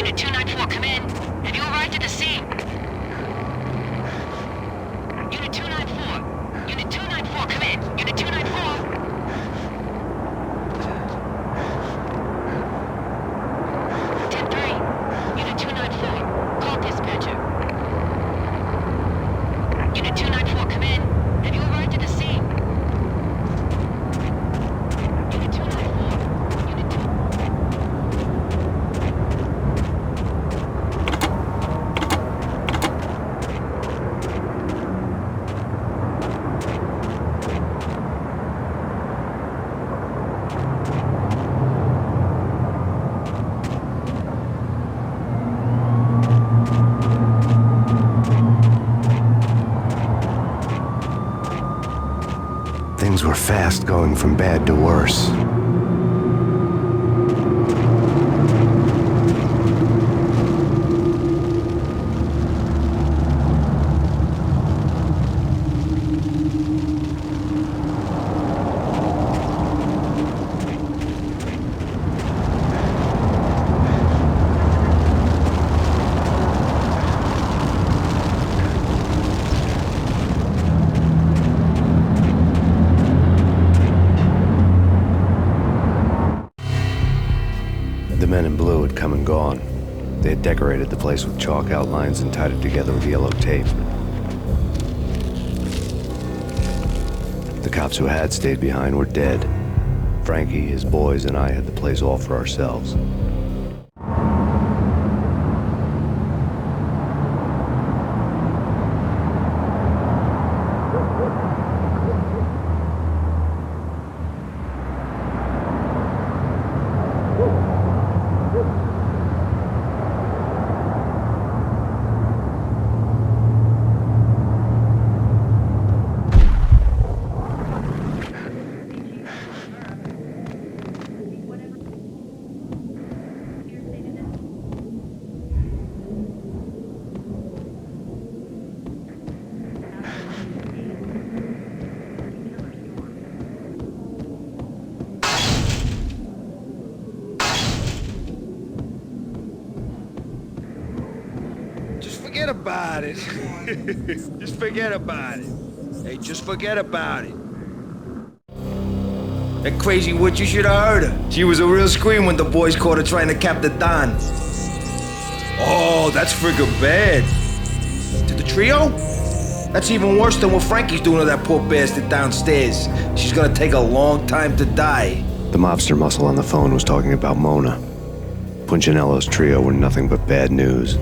Unit 294, come in. Have you arrived at the scene? Unit 294. Unit 294, come in. Unit 294. Things were fast going from bad to worse. The men in blue had come and gone. They had decorated the place with chalk outlines and tied it together with yellow tape. The cops who had stayed behind were dead. Frankie, his boys, and I had the place all for ourselves. Forget about it. Just forget about it. Hey, just forget about it. That crazy witch, you should have heard her. She was a real scream when the boys caught her trying to cap the Don. Oh, that's friggin' bad. To the trio? That's even worse than what Frankie's doing to that poor bastard downstairs. She's gonna take a long time to die. The mobster muscle on the phone was talking about Mona. Punchinello's trio were nothing but bad news.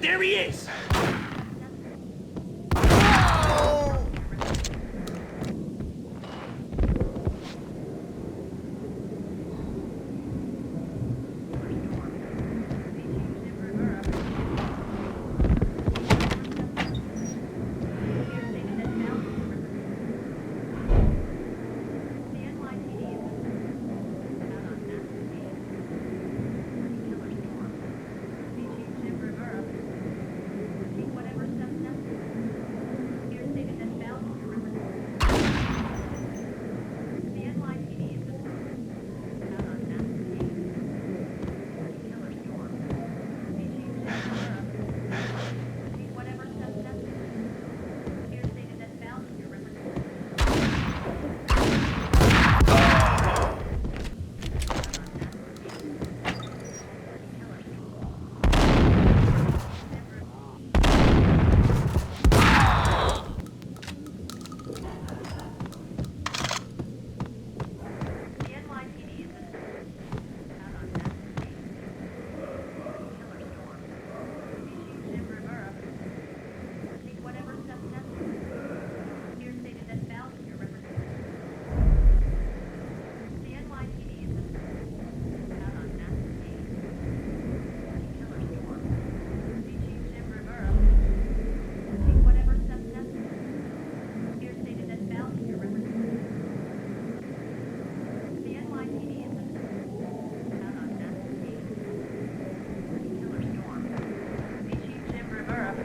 There he is!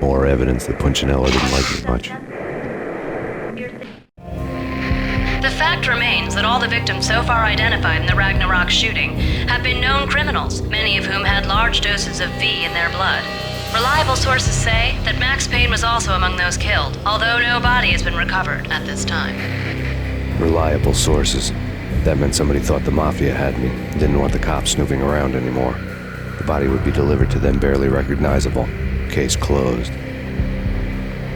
More evidence that Punchinello didn't like me much. The fact remains that all the victims so far identified in the Ragnarok shooting have been known criminals, many of whom had large doses of V in their blood. Reliable sources say that Max Payne was also among those killed, although no body has been recovered at this time. Reliable sources. That meant somebody thought the Mafia had me, didn't want the cops snooping around anymore. The body would be delivered to them barely recognizable. Case closed.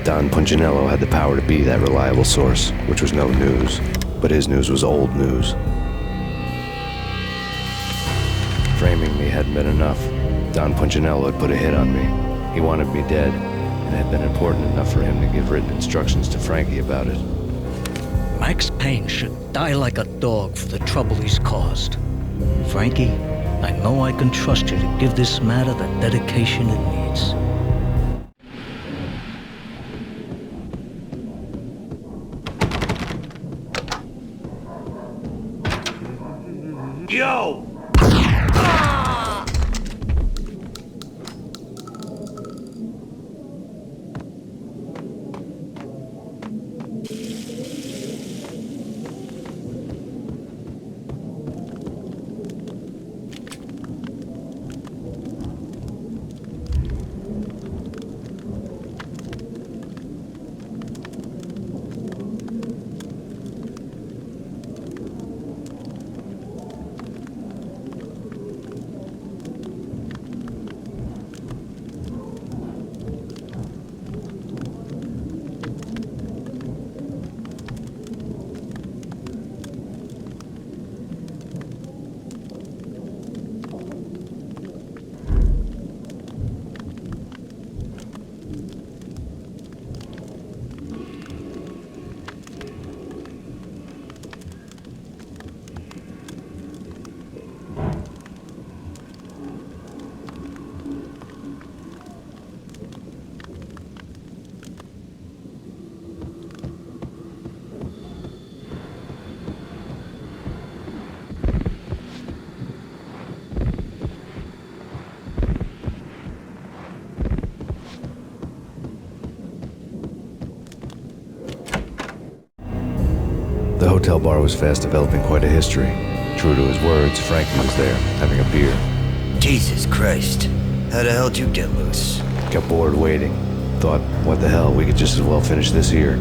Don Punchinello had the power to be that reliable source, which was no news. But his news was old news. Framing me hadn't been enough. Don Punchinello had put a hit on me. He wanted me dead, and it had been important enough for him to give written instructions to Frankie about it. Max Payne should die like a dog for the trouble he's caused. Frankie, I know I can trust you to give this matter the dedication it needs. Yo! The hotel bar was fast developing quite a history. True to his words, Frankie was there, having a beer. Jesus Christ. How the hell did you get loose? Got bored waiting. Thought, what the hell, we could just as well finish this here.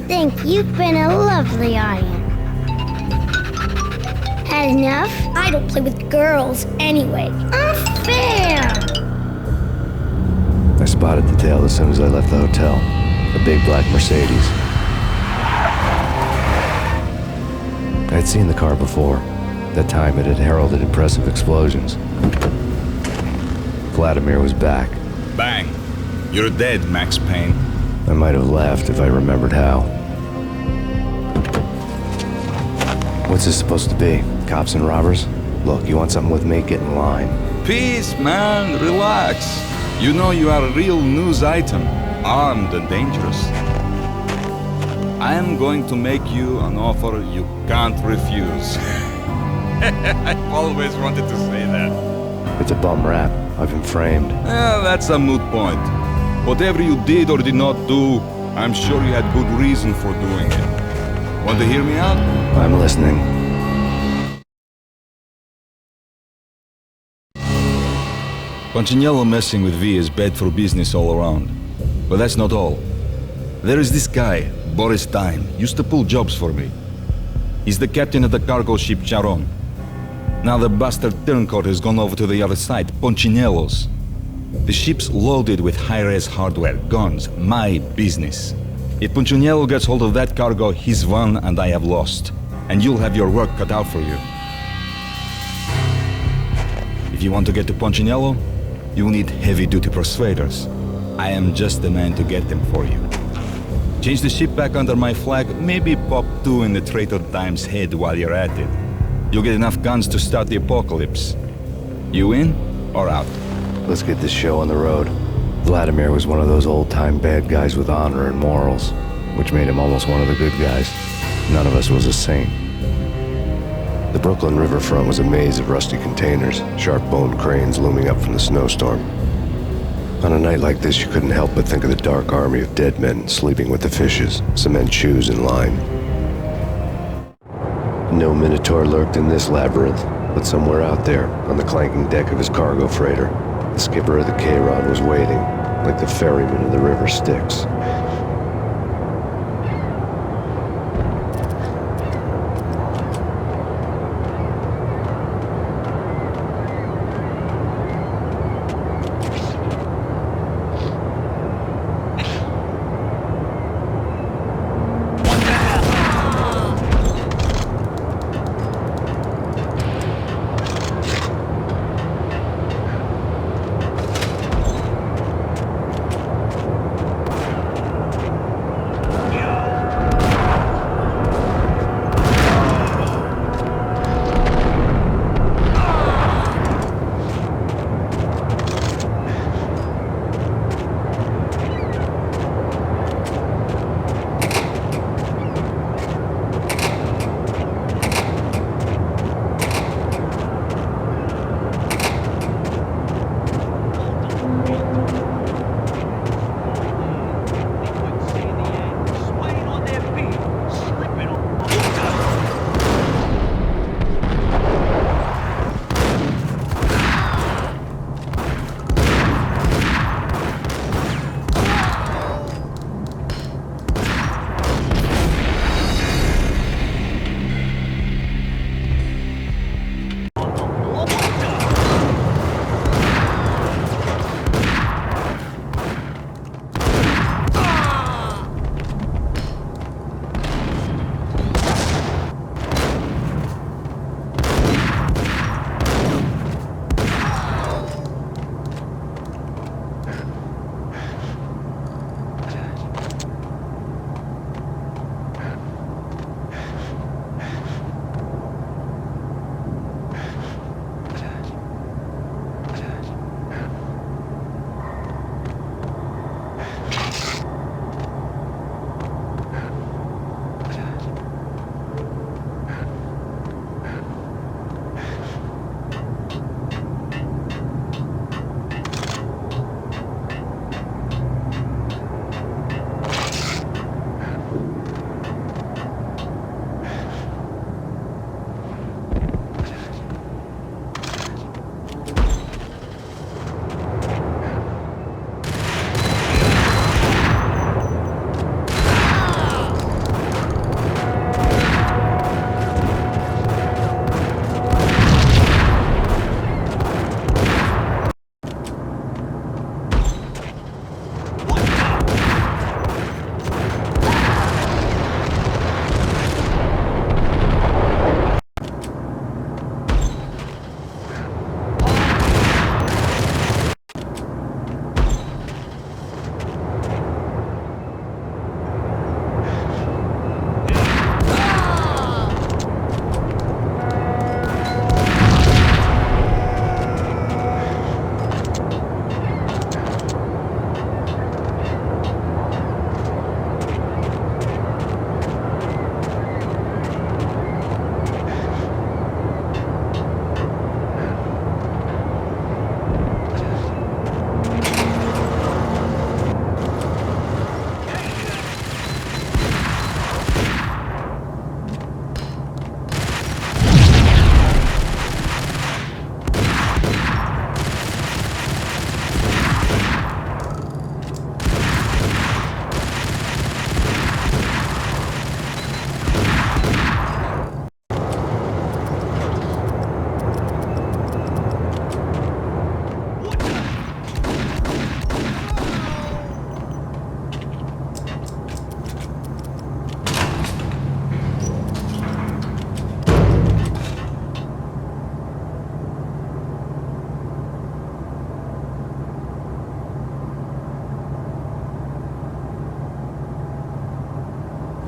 think you've been a lovely audience. Had enough? I don't play with girls anyway. Unfair! I spotted the tail as soon as I left the hotel. A big black Mercedes. I had seen the car before. That time it had heralded impressive explosions. Vladimir was back. Bang! You're dead, Max Payne. I might have laughed if I remembered how. What's this supposed to be? Cops and robbers? Look, you want something with me? Get in line. Peace, man. Relax. You know you are a real news item. Armed and dangerous. I am going to make you an offer you can't refuse. I've always wanted to say that. It's a bum rap. I've been framed. That's a moot point. Whatever you did or did not do, I'm sure you had good reason for doing it. Want to hear me out? I'm listening. Punchinello messing with V is bad for business all around. But that's not all. There is this guy, Boris Dime, used to pull jobs for me. He's the captain of the cargo ship Charon. Now the bastard turncoat has gone over to the other side, Punchinello's. The ship's loaded with high-res hardware, guns, my business. If Punchinello gets hold of that cargo, he's won and I have lost. And you'll have your work cut out for you. If you want to get to Punchinello, you'll need heavy-duty persuaders. I am just the man to get them for you. Change the ship back under my flag, maybe pop 2 in the traitor Dime's head while you're at it. You'll get enough guns to start the apocalypse. You in or out? Let's get this show on the road. Vladimir was one of those old-time bad guys with honor and morals, which made him almost one of the good guys. None of us was a saint. The Brooklyn riverfront was a maze of rusty containers, sharp-boned cranes looming up from the snowstorm. On a night like this, you couldn't help but think of the dark army of dead men sleeping with the fishes, cement shoes in line. No Minotaur lurked in this labyrinth, but somewhere out there, on the clanking deck of his cargo freighter, the skipper of the K-Rod was waiting, like the ferryman of the river Styx.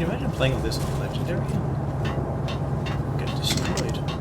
you imagine playing this on Legendary? Get destroyed.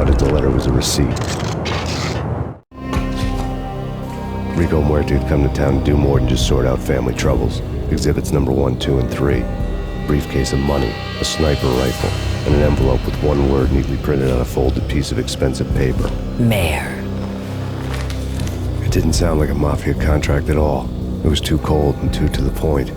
doubted the letter was a receipt. Rico Muerto had come to town to do more than just sort out family troubles. Exhibits number 1, 2, and 3. A briefcase of money, a sniper rifle, and an envelope with one word neatly printed on a folded piece of expensive paper. Mayor. It didn't sound like a Mafia contract at all. It was too cold and too to the point.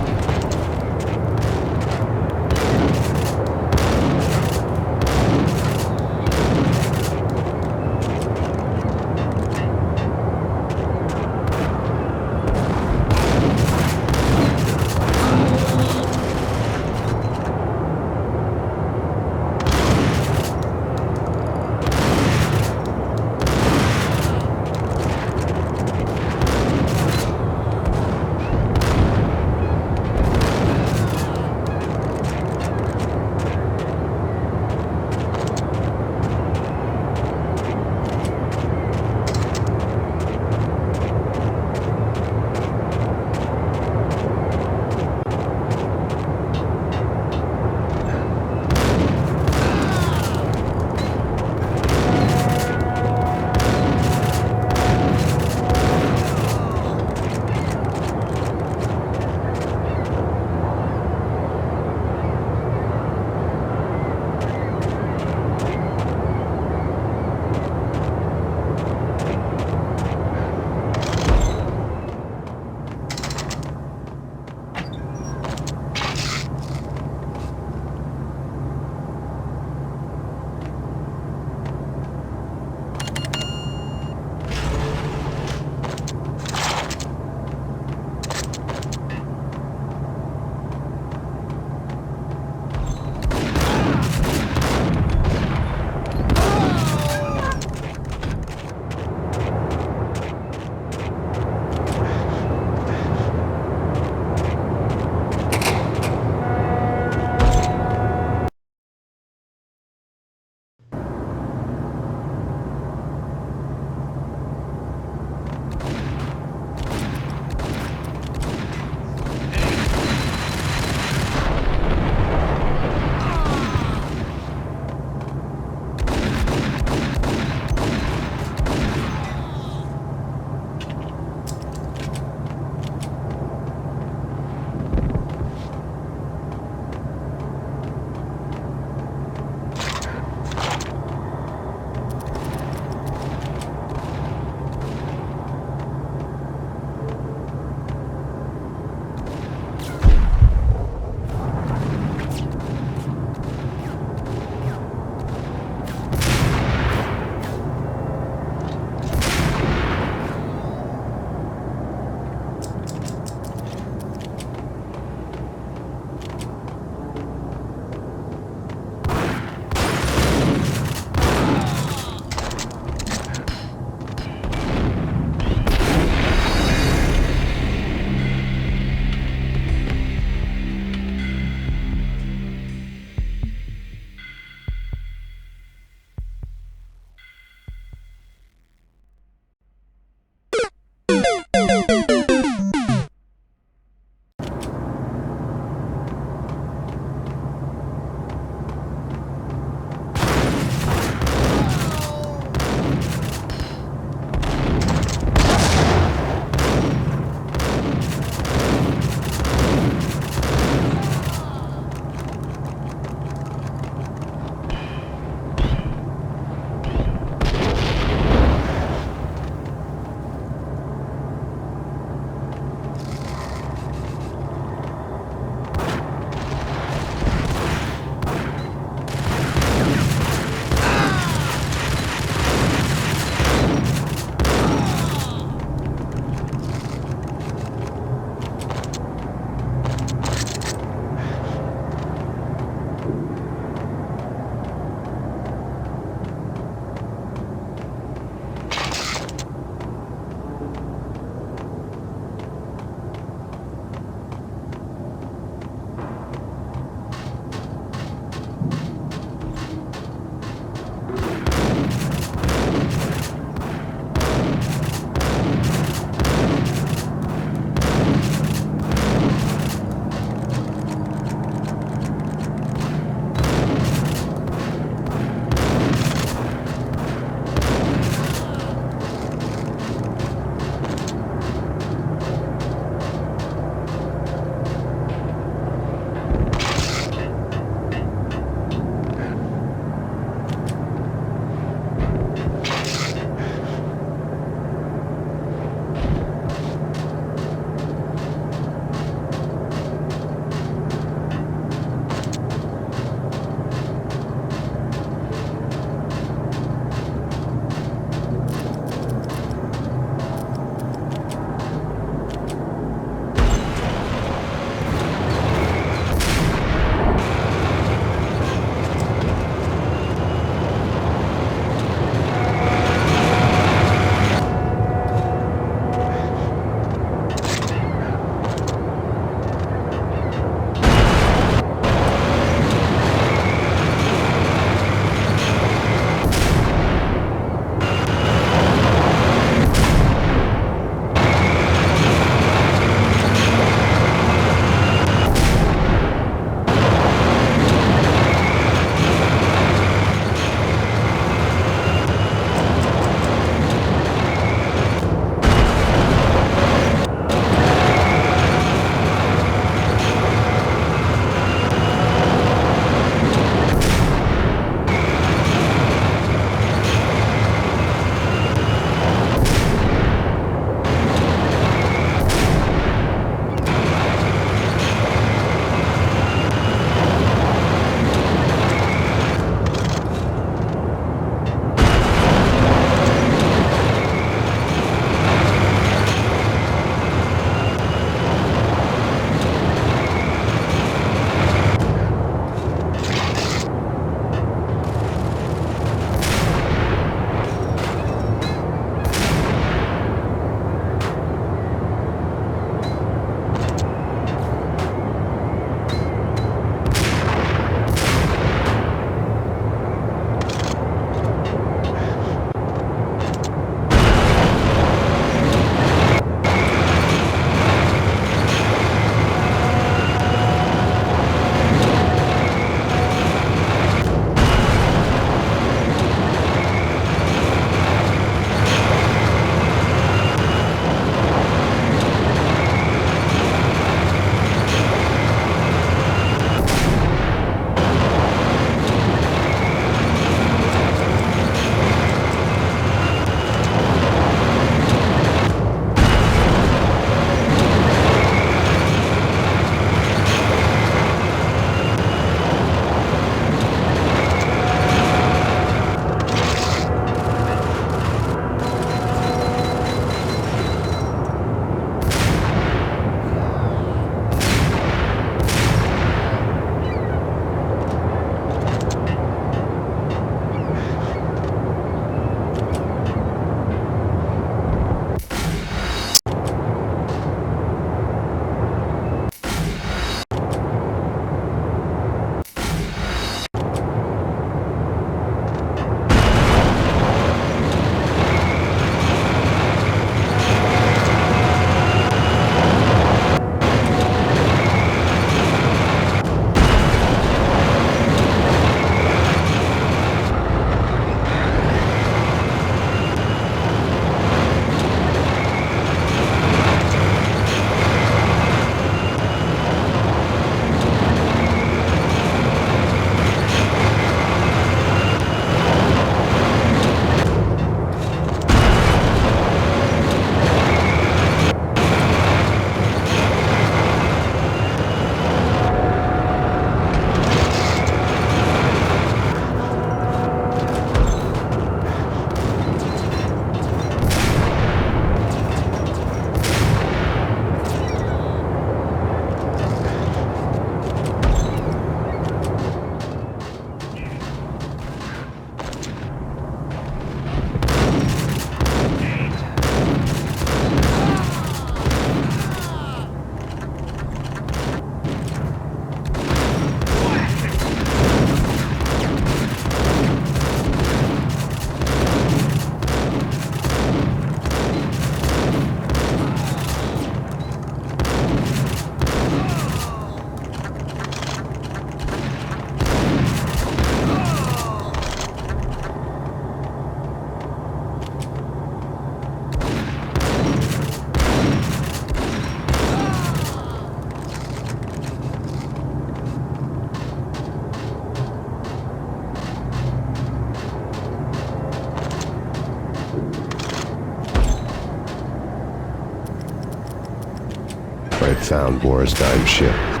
found Boris Dime's ship.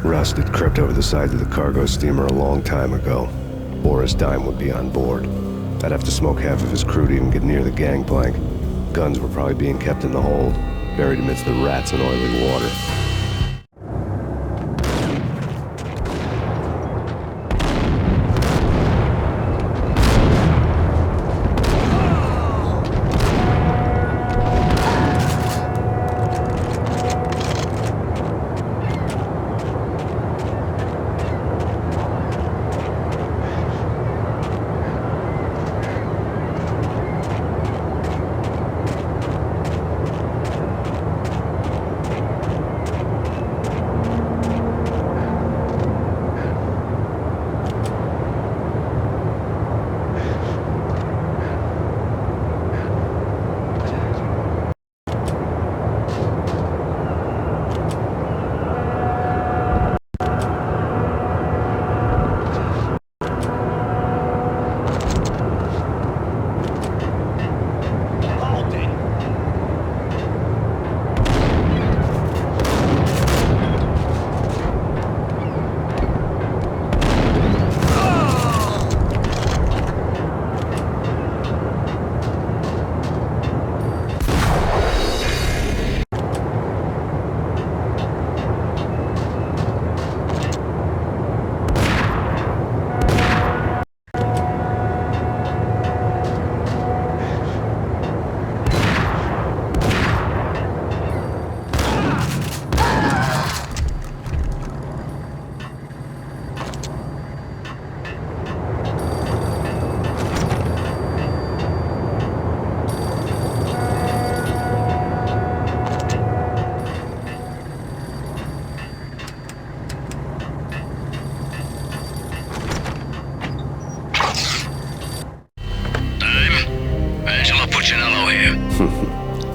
Rust had crept over the sides of the cargo steamer a long time ago. Boris Dime would be on board. I'd have to smoke half of his crew to even get near the gangplank. Guns were probably being kept in the hold, buried amidst the rats and oily water.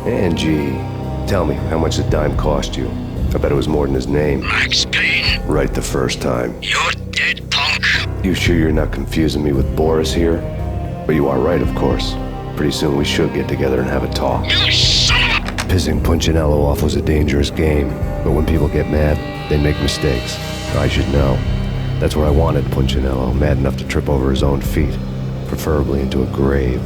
Angie, tell me, how much did Dime cost you? I bet it was more than his name. Max Payne, Right the first time. you're dead, punk. You sure you're not confusing me with Boris here? But you are right, of course. Pretty soon we should get together and have a talk. You son of a... Pissing Punchinello off was a dangerous game, but when people get mad, they make mistakes. I should know. That's where I wanted Punchinello, mad enough to trip over his own feet, preferably into a grave.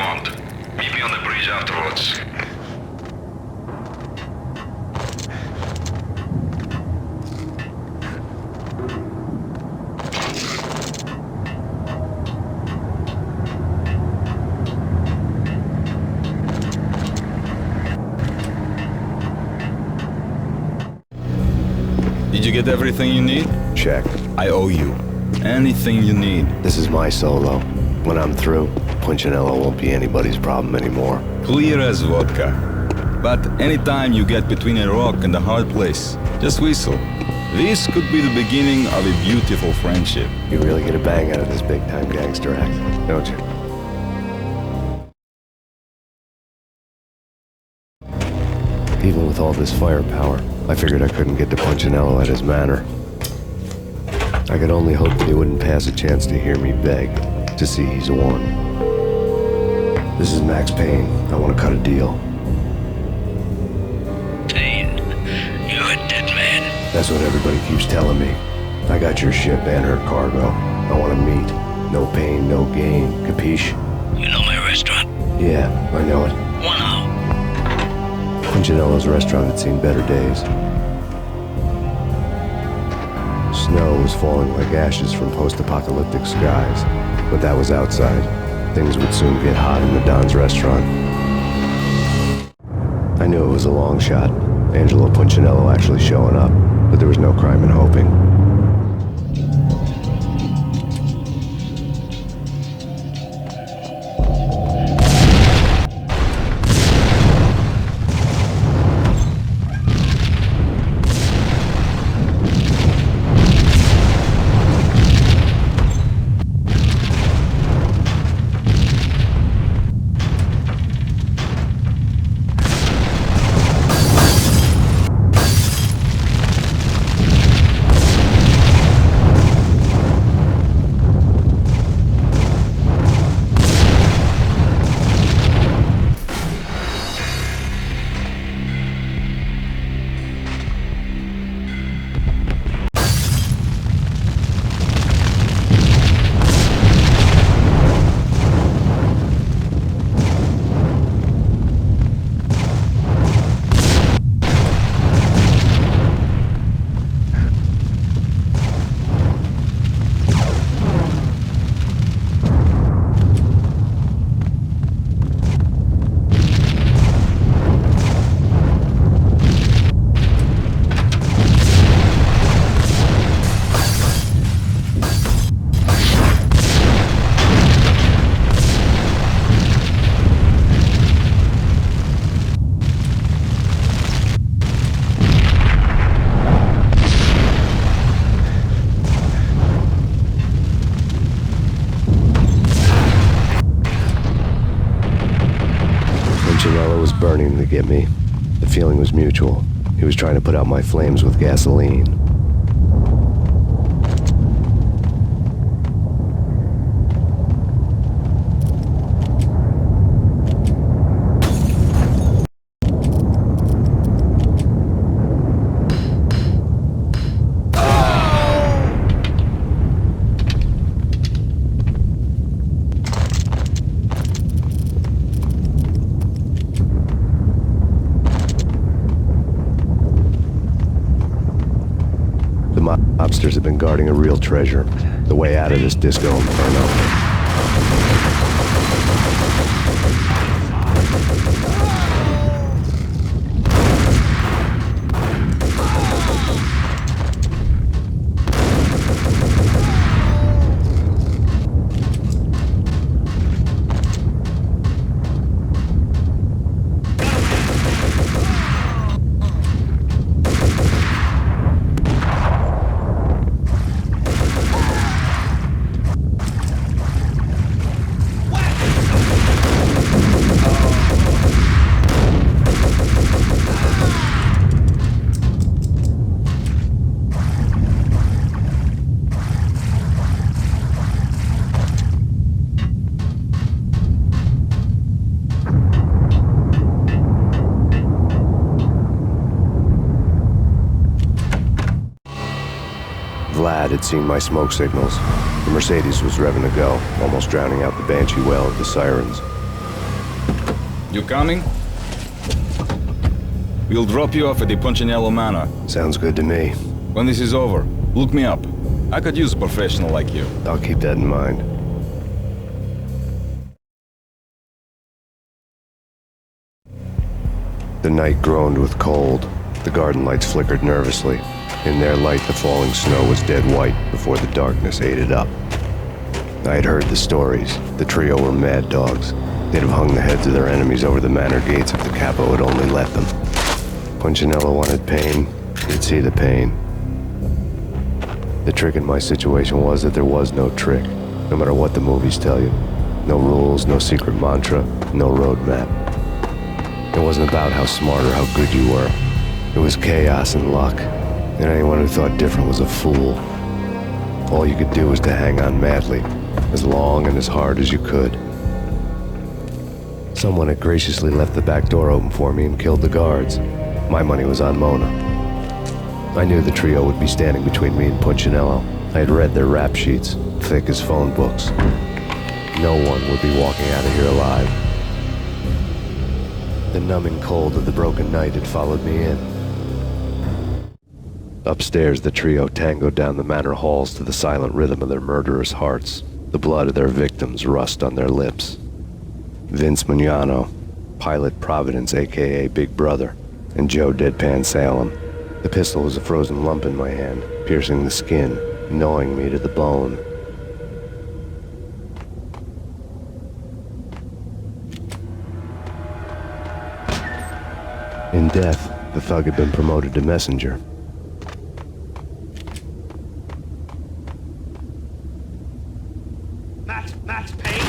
want. Meet me on the bridge afterwards. Did you get everything you need? Check. I owe you. Anything you need. This is my solo. When I'm through, Punchinello won't be anybody's problem anymore. Clear as vodka. But anytime you get between a rock and a hard place, just whistle. This could be the beginning of a beautiful friendship. You really get a bang out of this big-time gangster act, don't you? Even with all this firepower, I figured I couldn't get to Punchinello at his manor. I could only hope that he wouldn't pass a chance to hear me beg, to see he's won. This is Max Payne. I want to cut a deal. Payne, you're a dead man. That's what everybody keeps telling me. I got your ship and her cargo. I want to meet. No pain, no gain. Capiche? You know my restaurant? Yeah, I know it. 1 hour. Punchinello's restaurant had seen better days. Snow was falling like ashes from post-apocalyptic skies, but that was outside. Things would soon get hot in the Don's restaurant. I knew it was a long shot, Angelo Punchinello actually showing up, but there was no crime in hoping. Punchinello was burning to get me. The feeling was mutual. He was trying to put out my flames with gasoline. Mobsters have been guarding a real treasure. The way out of this disco inferno. Vlad had seen my smoke signals. The Mercedes was revving to go, almost drowning out the banshee wail of the sirens. You coming? We'll drop you off at the Punchinello Manor. Sounds good to me. When this is over, look me up. I could use a professional like you. I'll keep that in mind. The night groaned with cold. The garden lights flickered nervously. In their light, the falling snow was dead white before the darkness ate it up. I had heard the stories. The trio were mad dogs. They'd have hung the heads of their enemies over the manor gates if the capo had only let them. Punchinello wanted Payne. He'd see the pain. The trick in my situation was that there was no trick, no matter what the movies tell you. No rules, no secret mantra, no roadmap. It wasn't about how smart or how good you were. It was chaos and luck, and anyone who thought different was a fool. All you could do was to hang on madly, as long and as hard as you could. Someone had graciously left the back door open for me and killed the guards. My money was on Mona. I knew the trio would be standing between me and Punchinello. I had read their rap sheets, thick as phone books. No one would be walking out of here alive. The numbing cold of the broken night had followed me in. Upstairs, the trio tangoed down the manor halls to the silent rhythm of their murderous hearts. The blood of their victims rust on their lips. Vince Mugnano, Pilot Providence, a.k.a. Big Brother, and Joe Deadpan Salem. The pistol was a frozen lump in my hand, piercing the skin, gnawing me to the bone. In death, the thug had been promoted to messenger. Max Payne!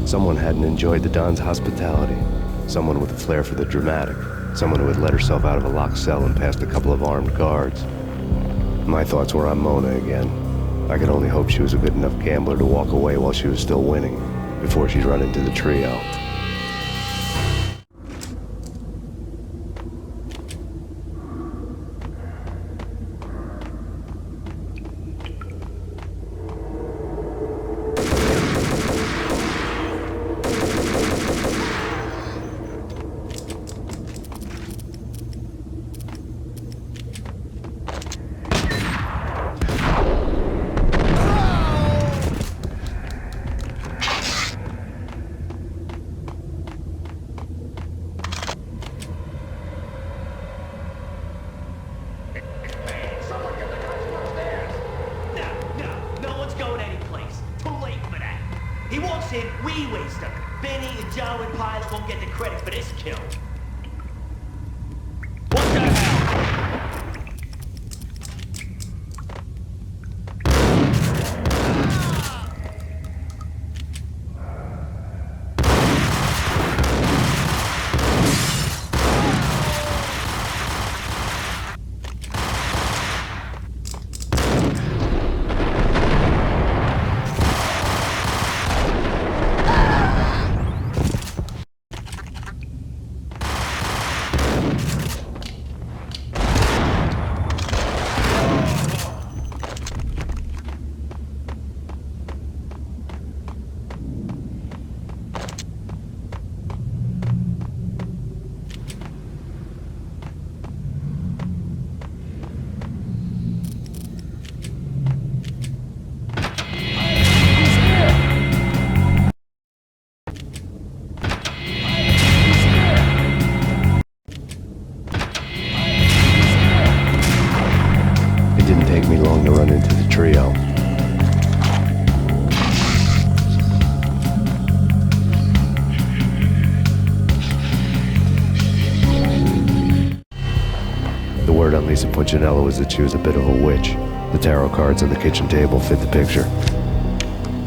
Someone hadn't enjoyed the Don's hospitality. Someone with a flair for the dramatic. Someone who had let herself out of a locked cell and past a couple of armed guards. My thoughts were on Mona again. I could only hope she was a good enough gambler to walk away while she was still winning, before she'd run into the trio. He walks in, we waste him. Benny and Joe and Pilot won't get the credit for this kill. What the hell? It didn't take me long to run into the trio. The word on Lisa Punchinello was that she was a bit of a witch. The tarot cards on the kitchen table fit the picture.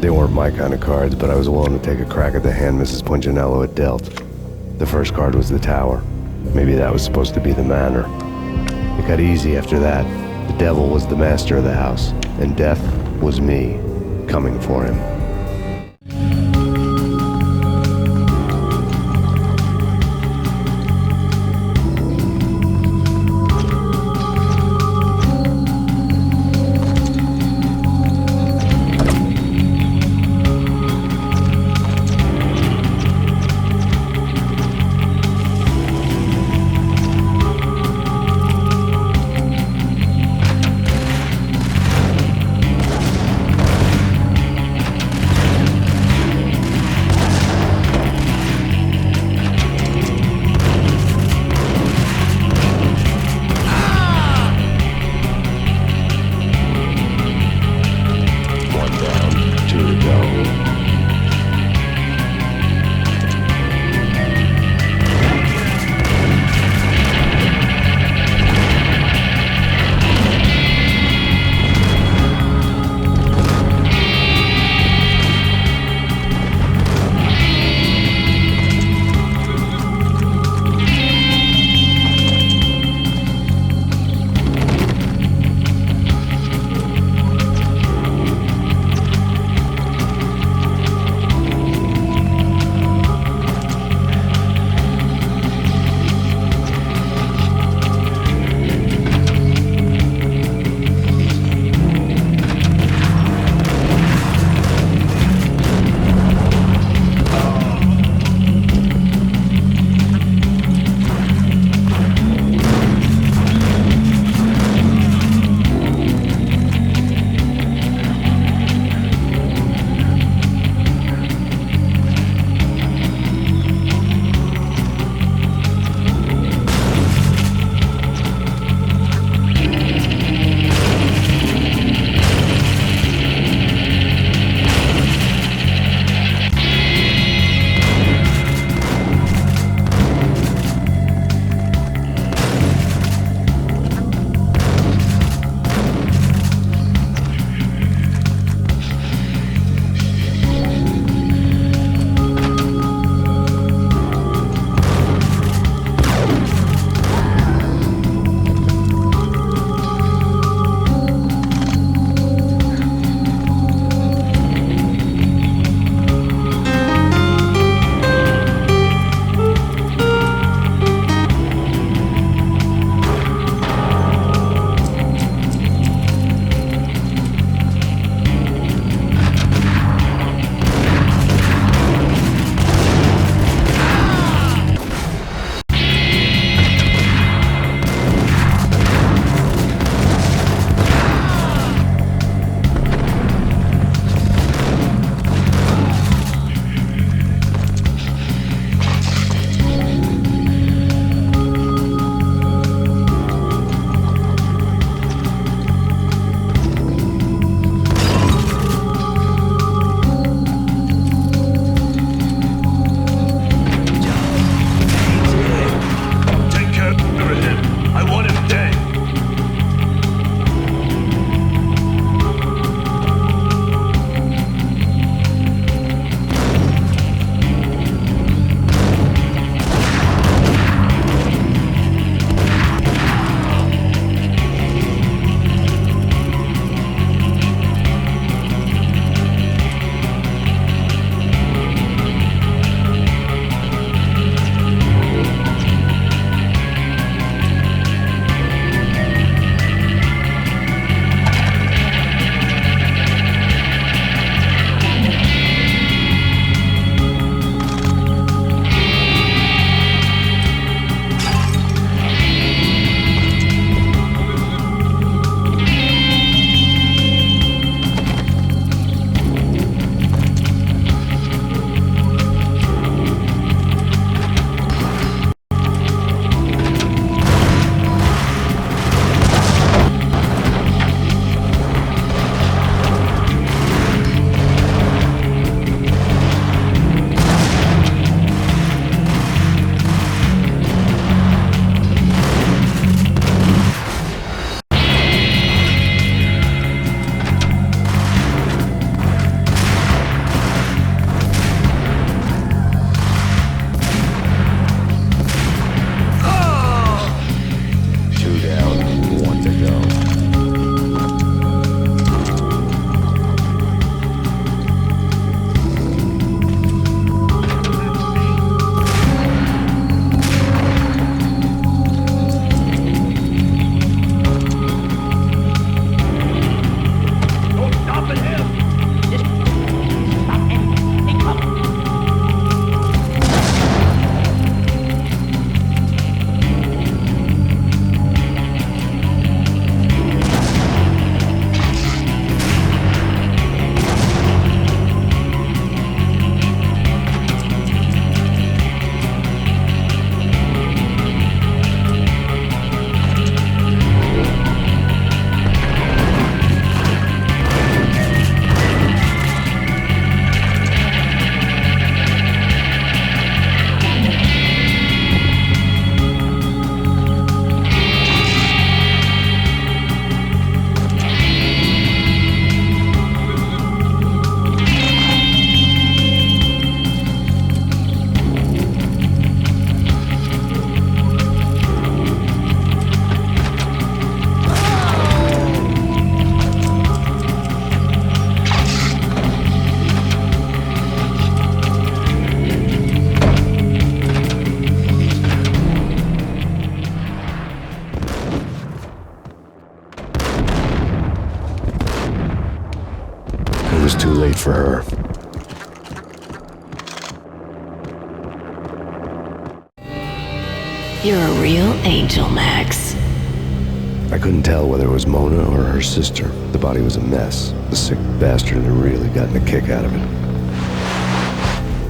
They weren't my kind of cards, but I was willing to take a crack at the hand Mrs. Punchinello had dealt. The first card was the tower. Maybe that was supposed to be the manor. It got easy after that. The devil was the master of the house, and death was me, coming for him. Good for her. You're a real angel, Max. I couldn't tell whether it was Mona or her sister. The body was a mess. The sick bastard had really gotten a kick out of it.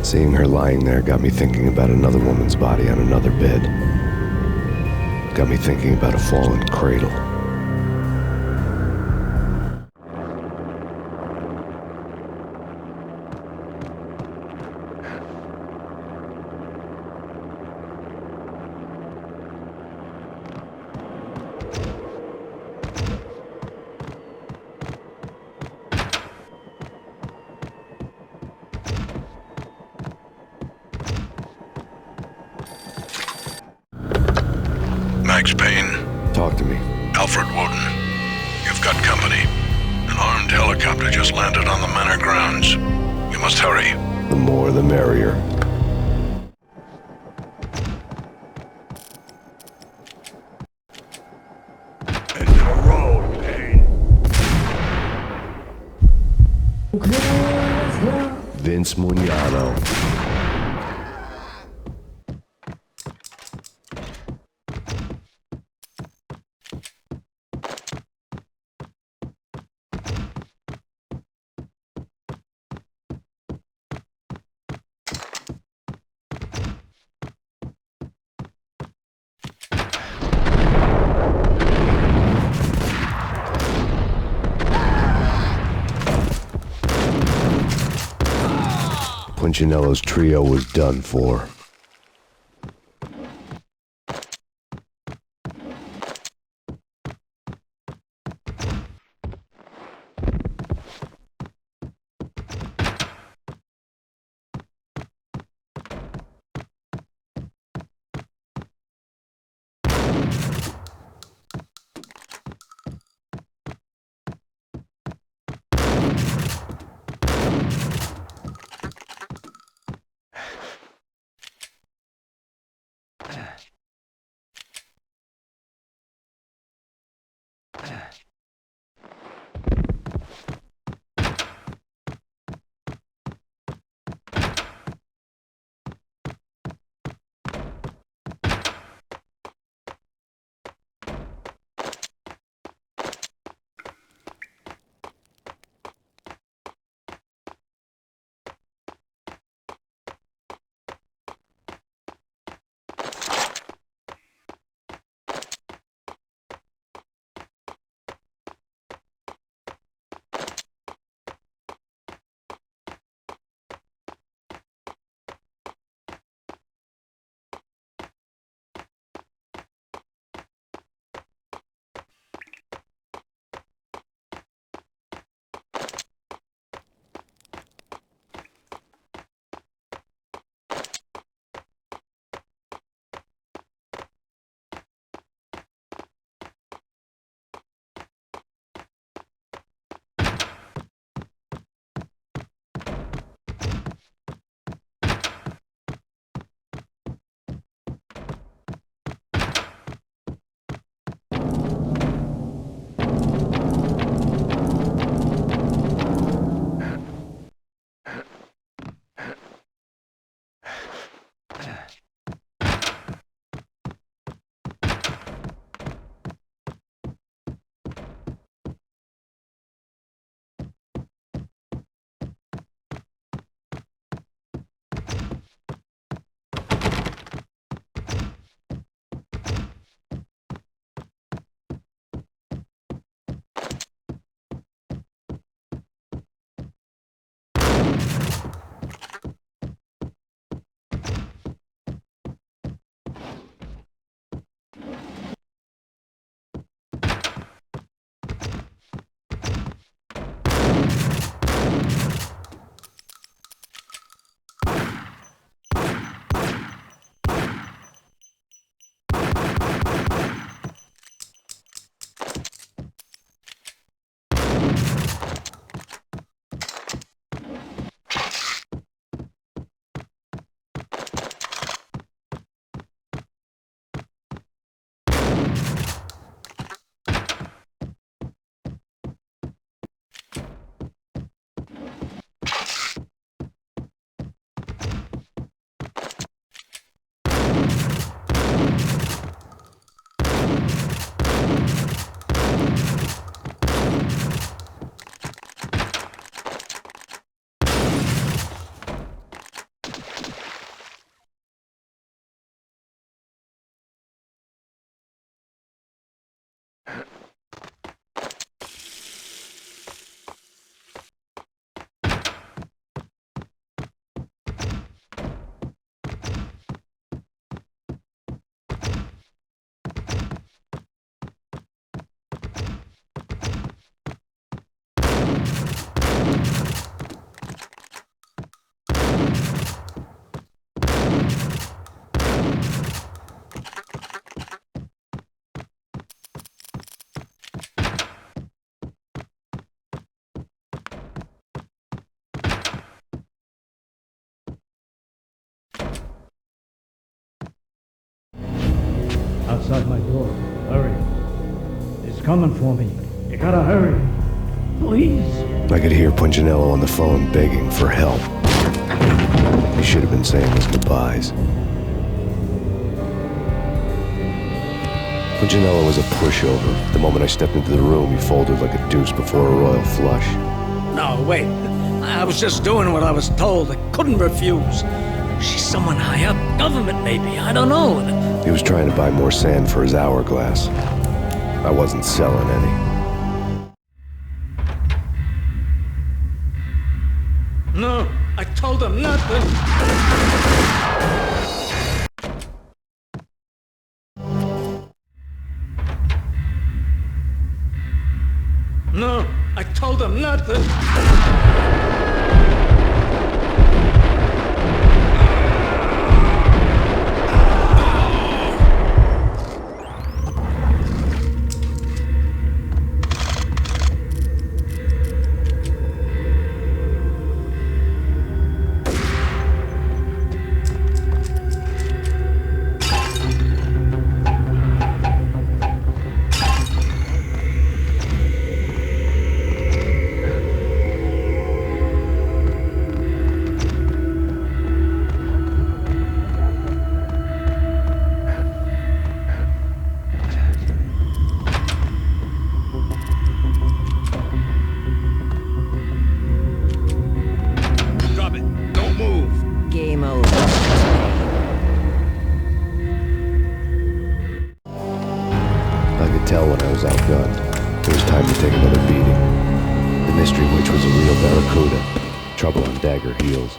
Seeing her lying there got me thinking about another woman's body on another bed. Got me thinking about a fallen cradle. Max Payne. Talk to me. Alfred Woden. You've got company. An armed helicopter just landed on the manor grounds. You must hurry. The more the merrier. End of the road, Payne. Vince Mugnano. Punchinello's trio was done for. outside my door. Hurry. He's coming for me. You gotta hurry. Please. I could hear Punchinello on the phone begging for help. He should have been saying his goodbyes. Punchinello was a pushover. The moment I stepped into the room, he folded like a deuce before a royal flush. No, wait. I was just doing what I was told. I couldn't refuse. She's someone high up. Government, maybe. I don't know. He was trying to buy more sand for his hourglass. I wasn't selling any. No, I told him nothing. No, I told him nothing.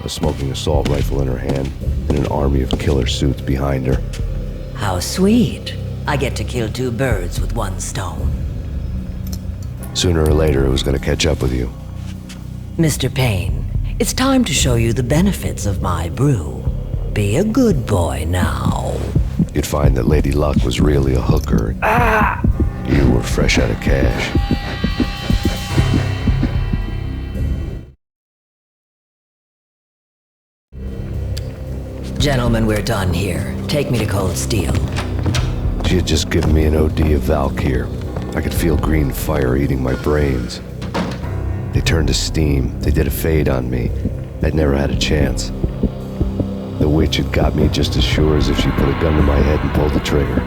A smoking assault rifle in her hand, and an army of killer suits behind her. How sweet. I get to kill two birds with one stone. Sooner or later, it was going to catch up with you. Mr. Payne, it's time to show you the benefits of my brew. Be a good boy now. You'd find that Lady Luck was really a hooker. Ah! You were fresh out of cash. Gentlemen, we're done here. Take me to Cold Steel. She had just given me an OD of Valkyr. I could feel green fire eating my brains. They turned to steam. They did a fade on me. I'd never had a chance. The witch had got me just as sure as if she put a gun to my head and pulled the trigger.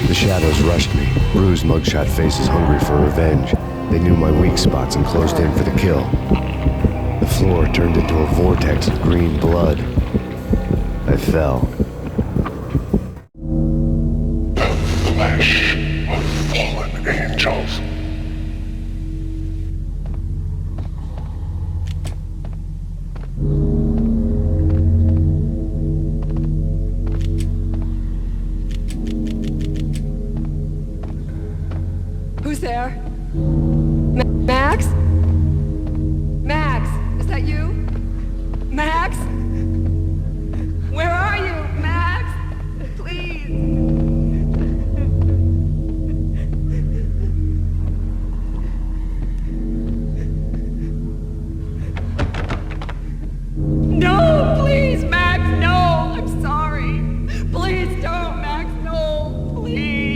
The shadows rushed me. Bruised mugshot faces hungry for revenge. They knew my weak spots and closed in for the kill. The floor turned into a vortex of green blood. I fell. The flesh of fallen angels. Who's there? Max? Max, is that you? Max? Where are you, Max? Please. No, please, Max, no. I'm sorry. Please don't, Max, no, please.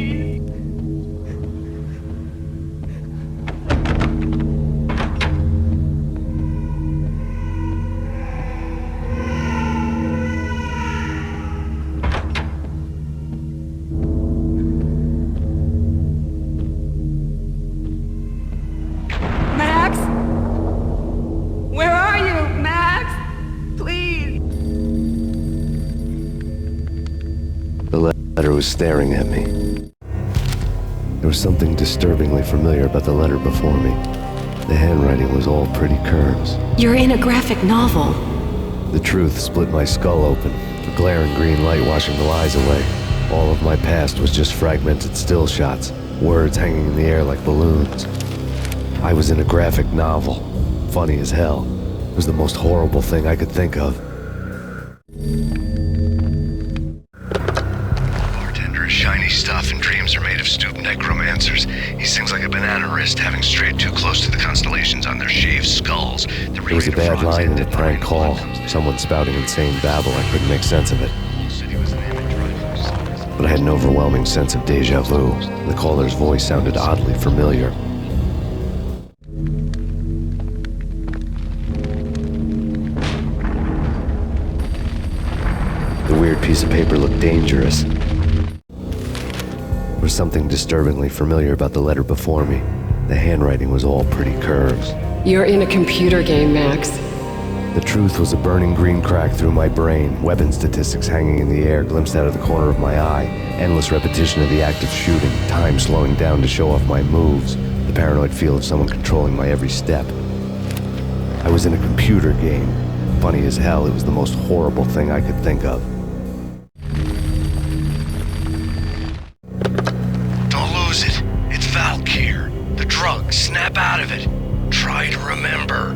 Max? Where are you, Max? Please. The letter was staring at me. There was something disturbingly familiar about the letter before me. The handwriting was all pretty curves. You're in a graphic novel. The truth split my skull open, the glaring green light washing the lies away. All of my past was just fragmented still shots, words hanging in the air like balloons. I was in a graphic novel. Funny as hell. It was the most horrible thing I could think of. Bartender is shiny stuff and dreams are made of stooped necromancers. He sings like a banana wrist, having strayed too close to the constellations on their shaved skulls. There was a bad line in the prank call. Someone spouting insane babble. I couldn't make sense of it. but I had an overwhelming sense of deja vu. The caller's voice sounded oddly familiar. The weird piece of paper looked dangerous. There was something disturbingly familiar about the letter before me. The handwriting was all pretty curves. You're in a computer game, Max. The truth was a burning green crack through my brain, weapon statistics hanging in the air, glimpsed out of the corner of my eye, endless repetition of the act of shooting, time slowing down to show off my moves, the paranoid feel of someone controlling my every step. I was in a computer game. Funny as hell, it was the most horrible thing I could think of. Don't lose it. It's Valk here. The drug, snap out of it. Try to remember.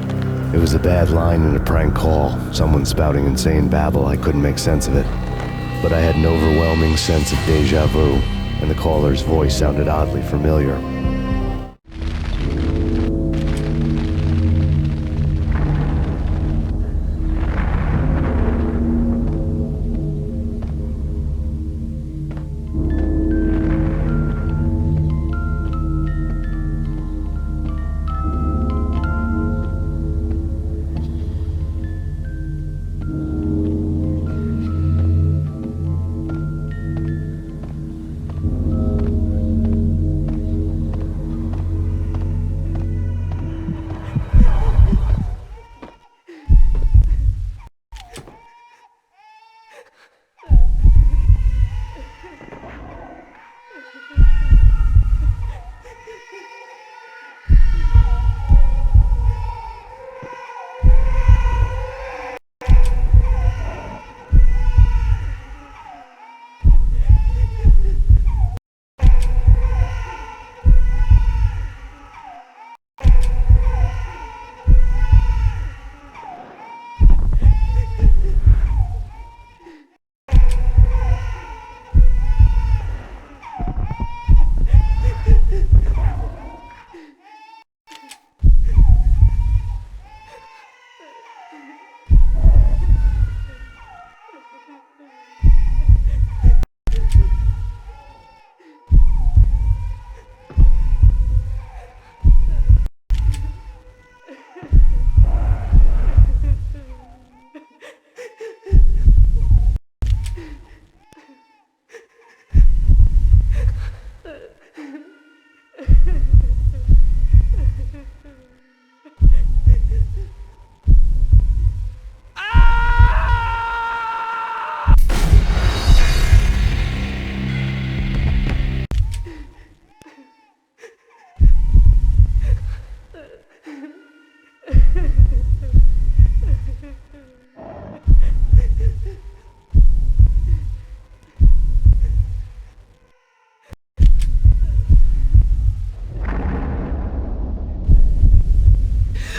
It was a bad line in a prank call, someone spouting insane babble. I couldn't make sense of it. But I had an overwhelming sense of deja vu, and the caller's voice sounded oddly familiar.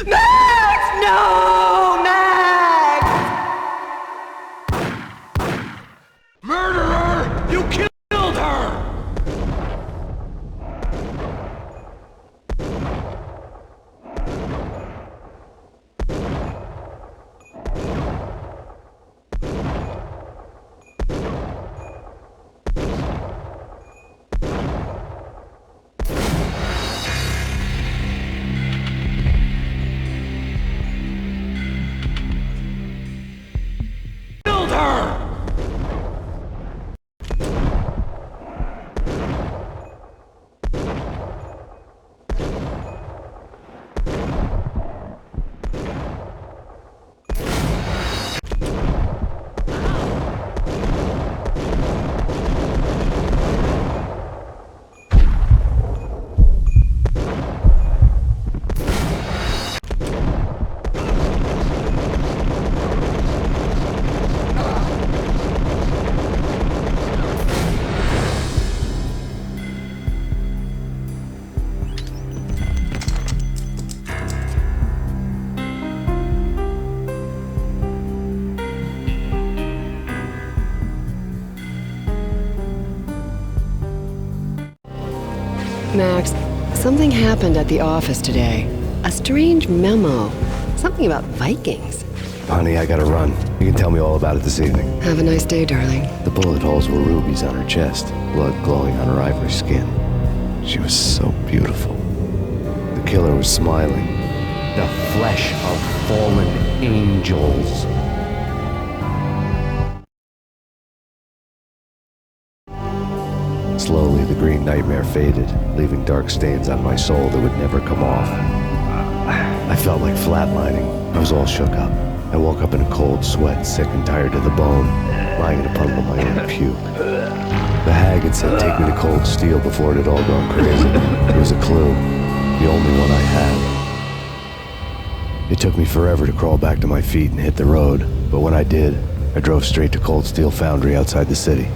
Max! No! Max! Murderer! You killed her! Max, something happened at the office today. A strange memo. Something about Vikings. Honey, I gotta run. You can tell me all about it this evening. Have a nice day, darling. The bullet holes were rubies on her chest, blood glowing on her ivory skin. She was so beautiful. The killer was smiling. The flesh of fallen angels. Slowly, the green nightmare faded, leaving dark stains on my soul that would never come off. I felt like flatlining. I was all shook up. I woke up in a cold sweat, sick and tired to the bone, lying in a puddle of my own puke. The hag had said take me to Cold Steel before it had all gone crazy. It was a clue, the only one I had. It took me forever to crawl back to my feet and hit the road, but when I did, I drove straight to Cold Steel Foundry outside the city.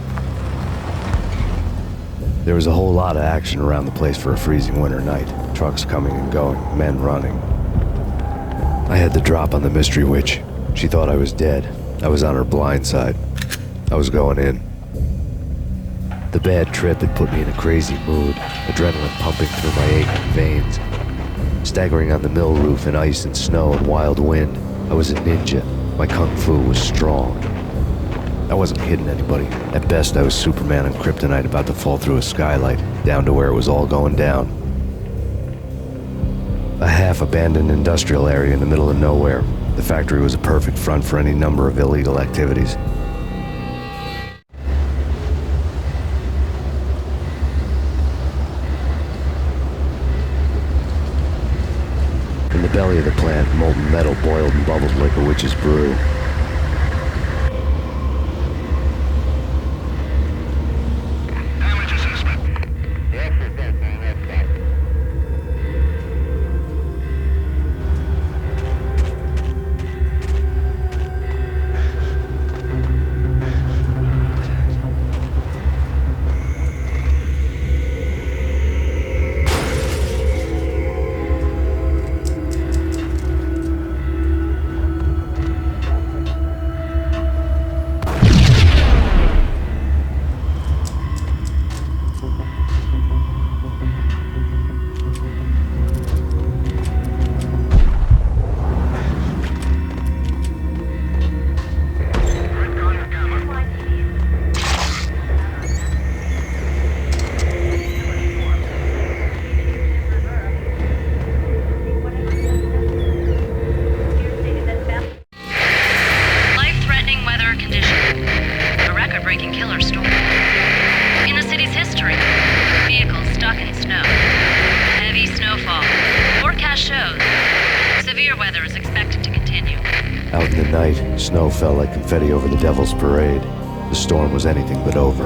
There was a whole lot of action around the place for a freezing winter night. Trucks coming and going, men running. I had the drop on the mystery witch. She thought I was dead. I was on her blind side. I was going in. The bad trip had put me in a crazy mood, adrenaline pumping through my aching veins. Staggering on the mill roof in ice and snow and wild wind, I was a ninja. My kung fu was strong. I wasn't kidding anybody. At best, I was Superman on kryptonite about to fall through a skylight, down to where it was all going down. A half-abandoned industrial area in the middle of nowhere. The factory was a perfect front for any number of illegal activities. In the belly of the plant, molten metal boiled and bubbled like a witch's brew. Snow fell like confetti over the Devil's Parade. The storm was anything but over.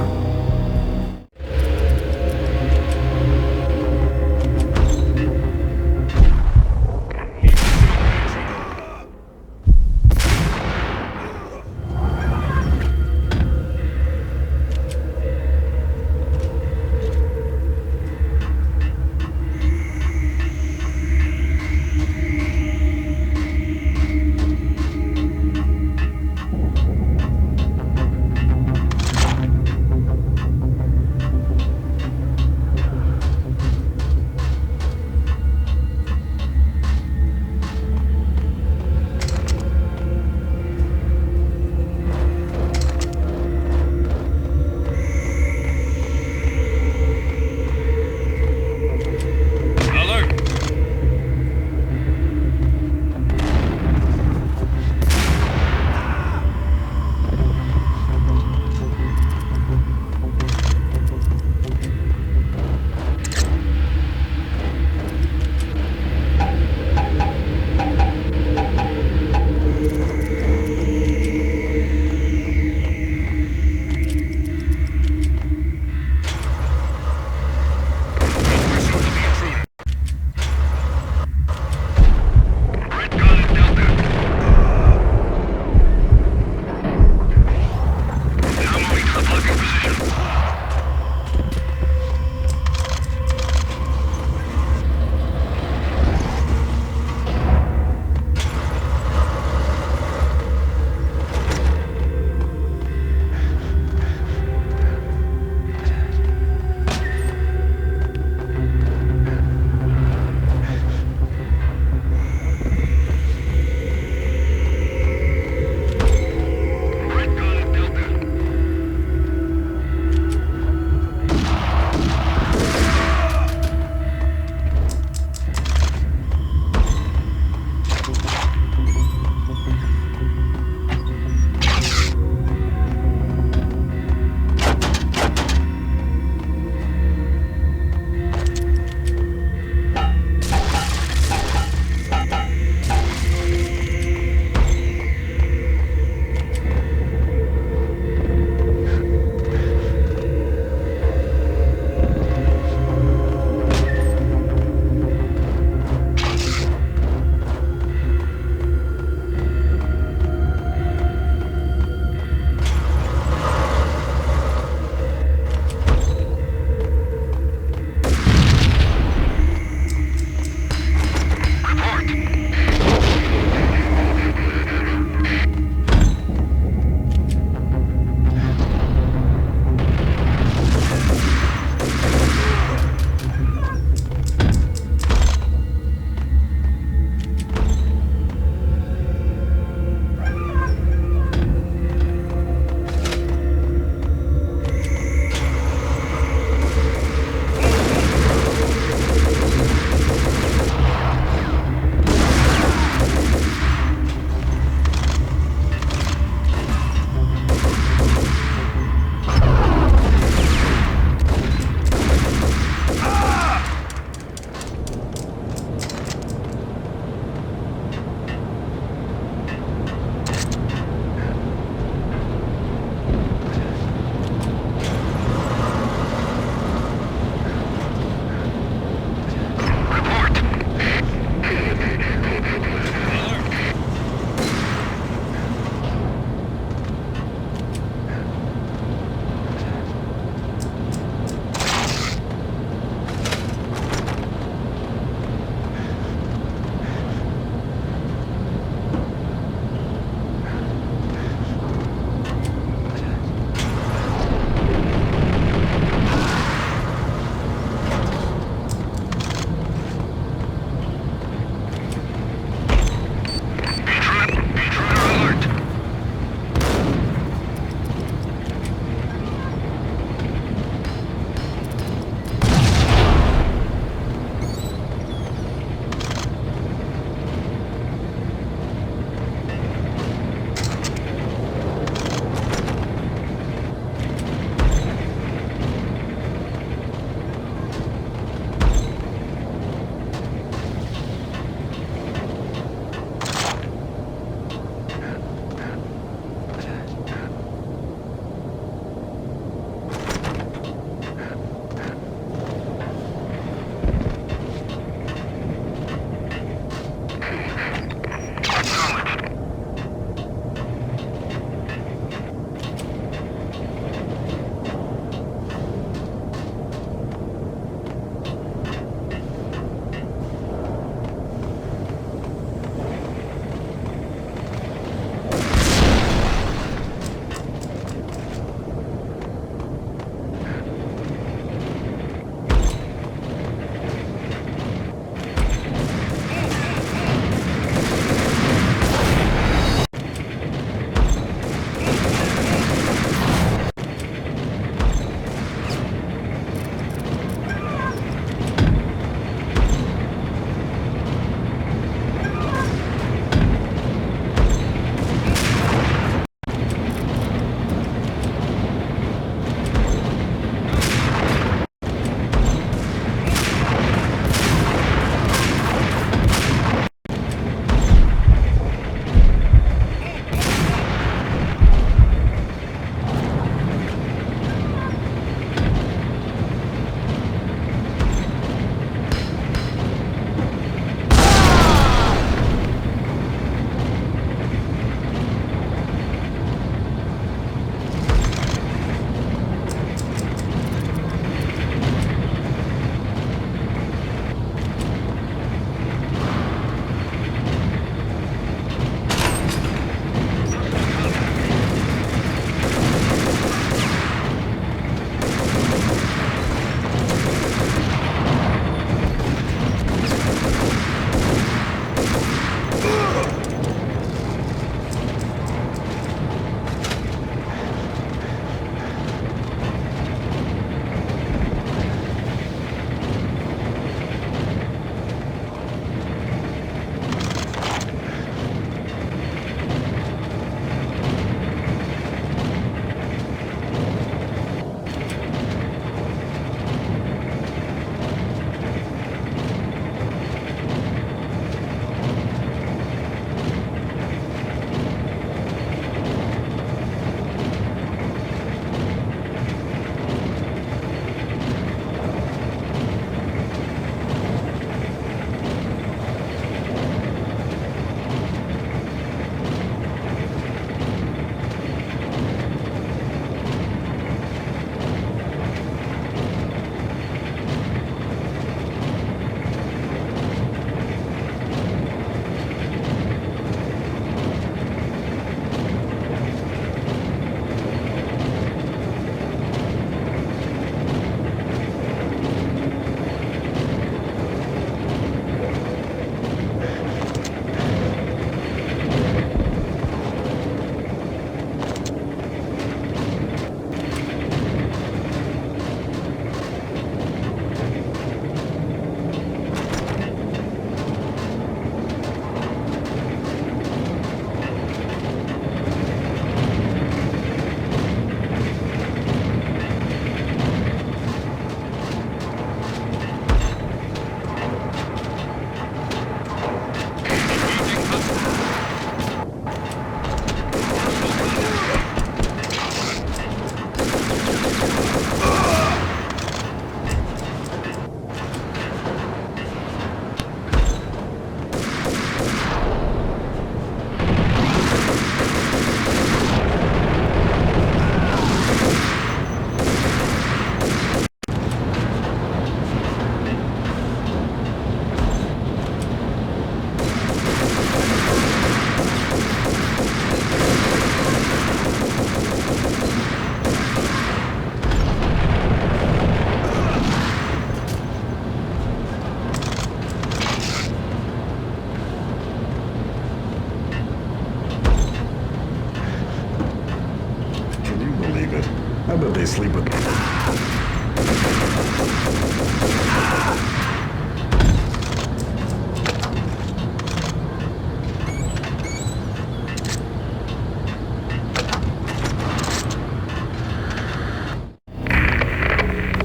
sleep with me.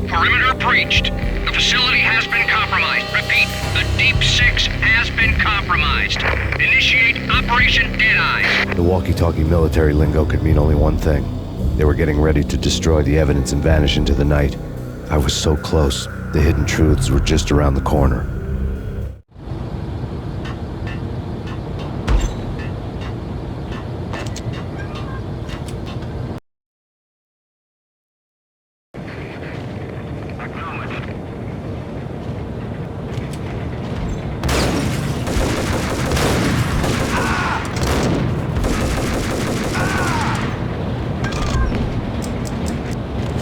Perimeter breached. The facility has been compromised. Repeat, the Deep Six has been compromised. Initiate Operation Deadeye. The walkie-talkie military lingo could mean only one thing. They were getting ready to destroy the evidence and vanish into the night. I was so close. The hidden truths were just around the corner.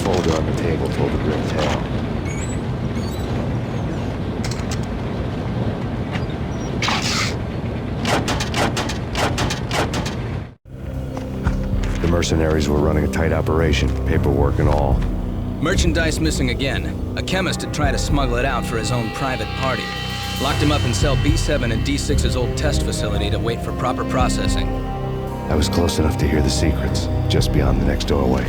Folder on the table told a grim tale. The mercenaries were running a tight operation, paperwork and all. Merchandise missing again. A chemist had tried to smuggle it out for his own private party. Locked him up in cell B7 in D6's old test facility to wait for proper processing. I was close enough to hear the secrets, just beyond the next doorway.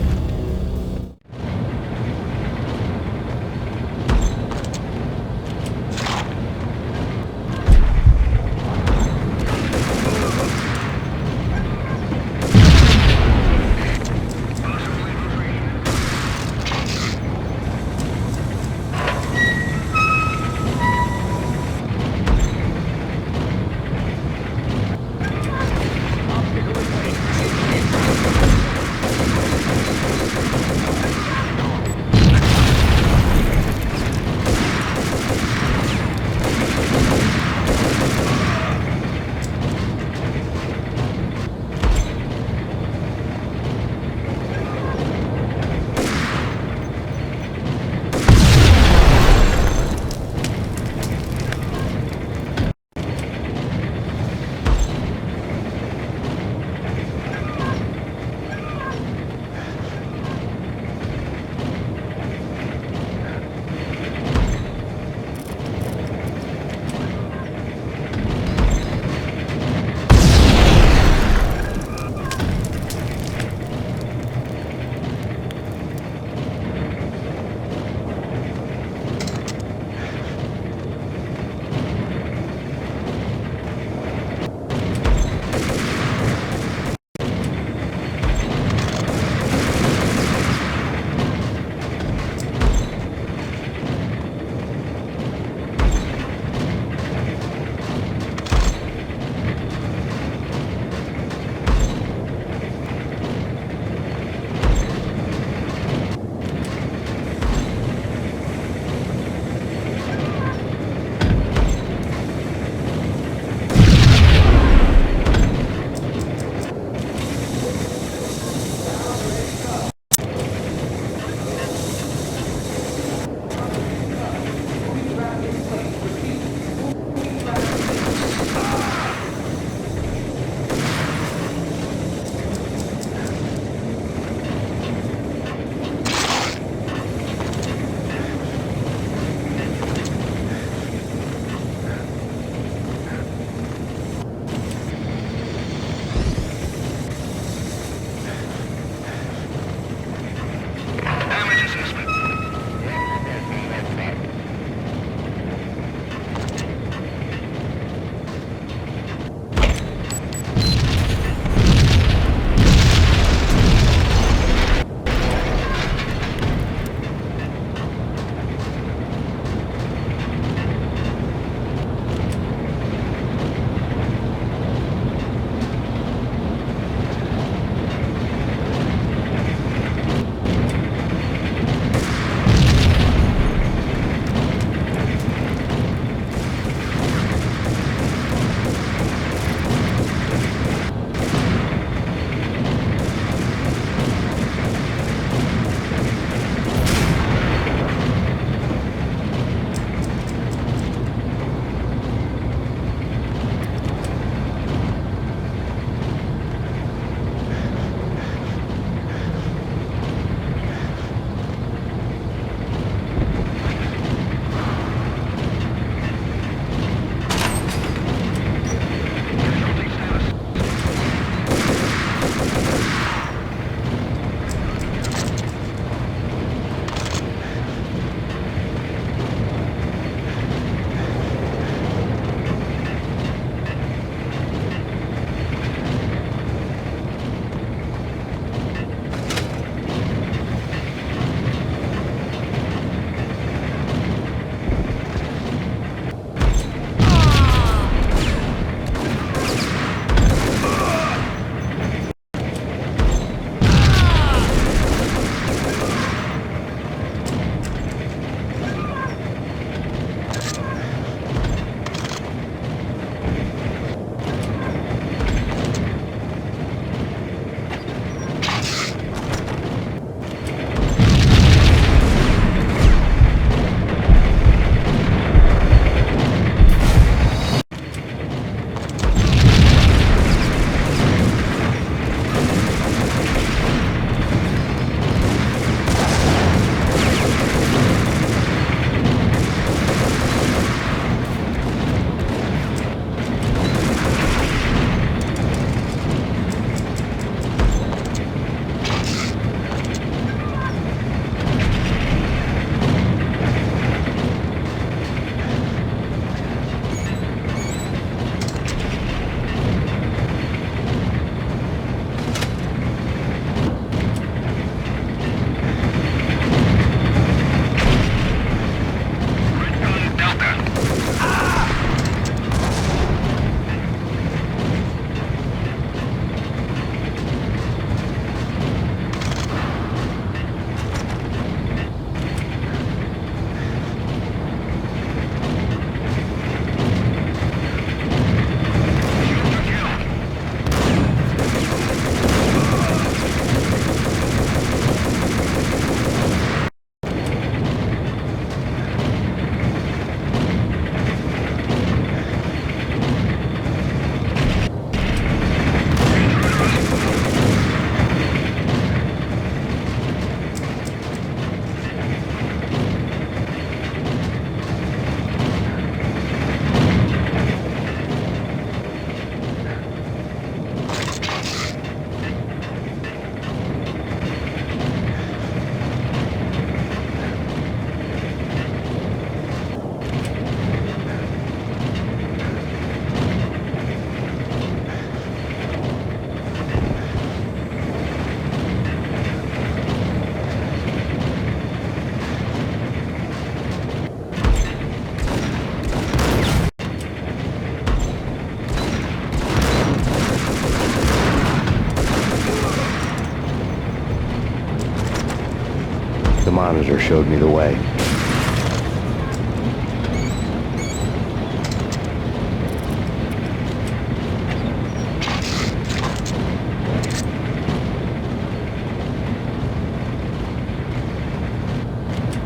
monitor showed me the way.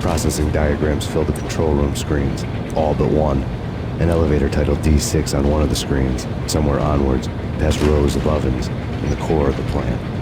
Processing diagrams filled the control room screens, all but one. An elevator titled D6 on one of the screens, somewhere onwards, past rows of ovens, in the core of the plant.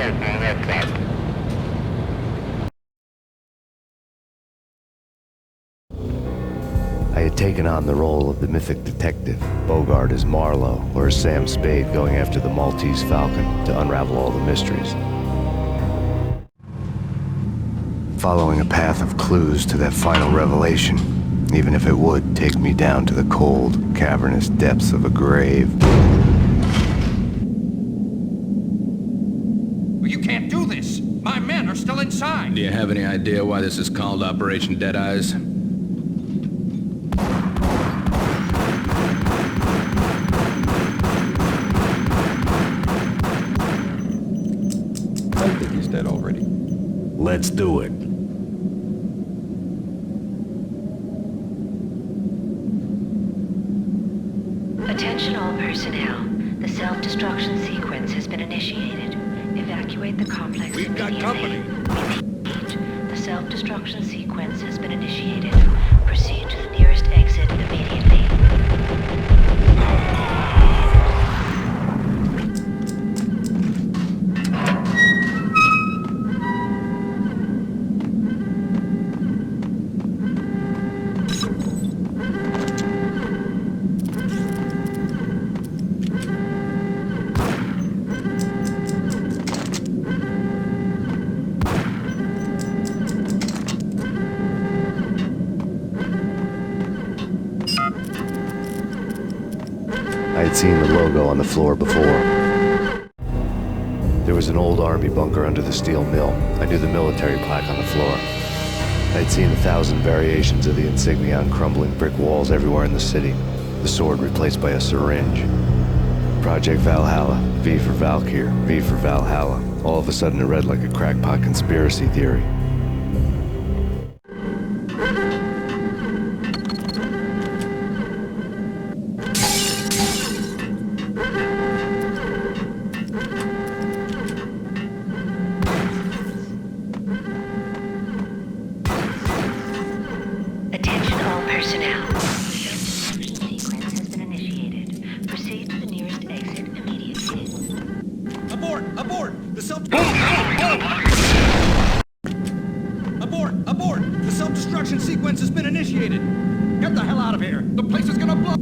I had taken on the role of the mythic detective, Bogart as Marlowe, or as Sam Spade going after the Maltese Falcon to unravel all the mysteries. Following a path of clues to that final revelation, even if it would take me down to the cold, cavernous depths of a grave. You can't do this! My men are still inside! Do you have any idea why this is called Operation Dead Eyes? I think he's dead already. Let's do it. Attention all personnel. The self-destruction sequence has been initiated. Evacuate the complex We've got company. Repeat. The self-destruction sequence has been initiated. Proceed to the nearest exit immediately. I had seen the logo on the floor before. There was an old army bunker under the steel mill. I knew the military plaque on the floor. I had seen 1,000 variations of the insignia on crumbling brick walls everywhere in the city. The sword replaced by a syringe. Project Valhalla, V for Valkyr, V for Valhalla. All of a sudden it read like a crackpot conspiracy theory. Attention all personnel. The self-destruction sequence has been initiated. Proceed to the nearest exit immediately. Abort! Abort! The self... Abort! Abort! The self-destruction sequence has been initiated! Get the hell out of here! The place is gonna blow!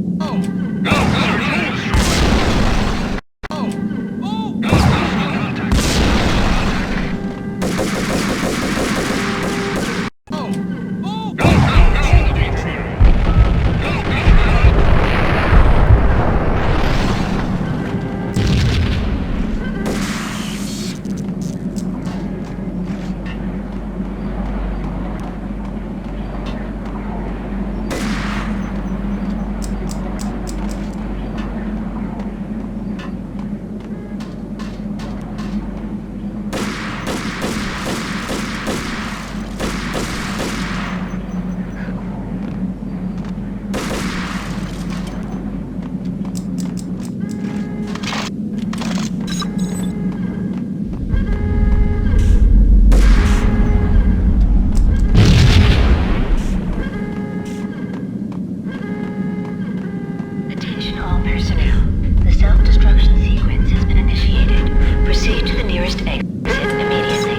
Attention all personnel. The self-destruction sequence has been initiated. Proceed to the nearest exit immediately.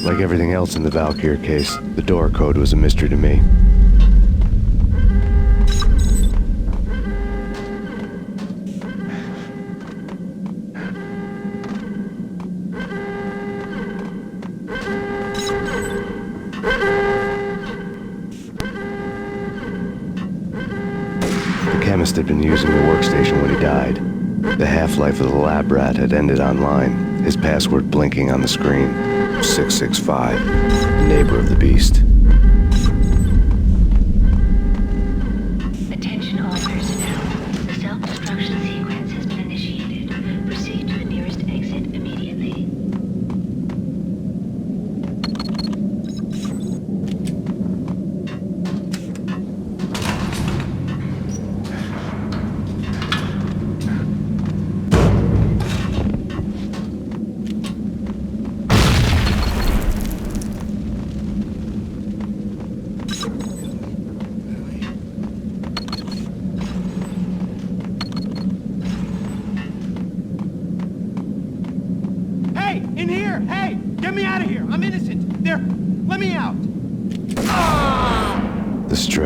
Like everything else in the Valkyr case, the door code was a mystery to me. The chemist had been using the workstation when he died. The half-life of the lab rat had ended online, his password blinking on the screen. 665, neighbor of the beast. Attention all personnel. The self-destruction sequence has been initiated. Proceed to the nearest exit immediately.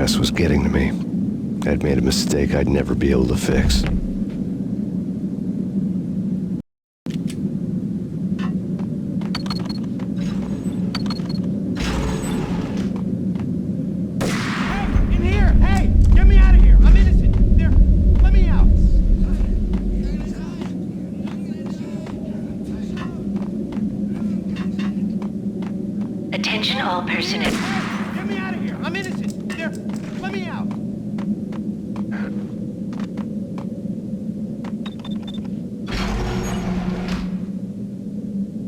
stress was getting to me. I'd made a mistake I'd never be able to fix. In here! Hey! Get me out of here! I'm innocent! There! Let me out! Attention all personnel. Get me out of here! I'm innocent! There! Let me out!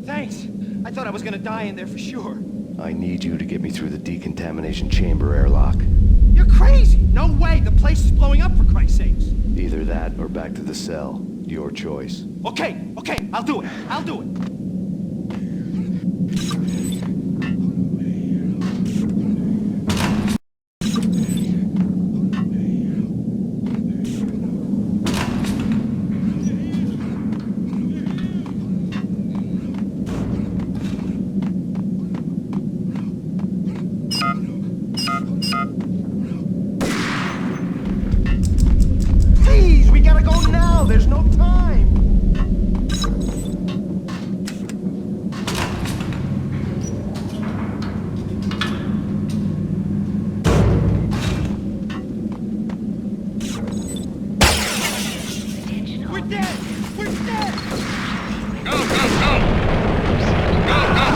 Thanks! I thought I was gonna die in there for sure. I need you to get me through the decontamination chamber airlock. You're crazy! No way! The place is blowing up, for Christ's sakes! Either that or back to the cell. Your choice. Okay, I'll do it. I'll do it. Please, we gotta go now. There's no time. We're dead. We're dead. Go, go, go! Go, go!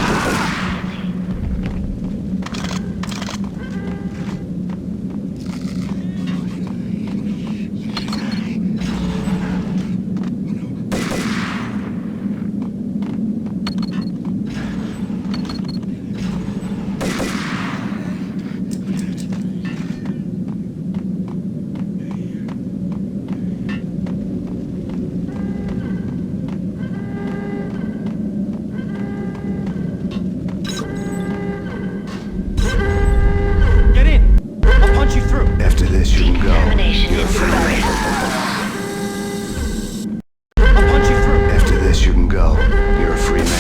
Get in. I'll punch you through. After this, you can go. Decontamination in progress. I'll punch you through. After this, you can go. You're a free man.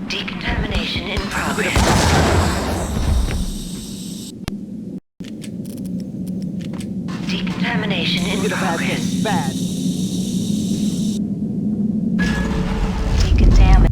Decontamination in progress. Decontamination in progress. Bad. Decontamination.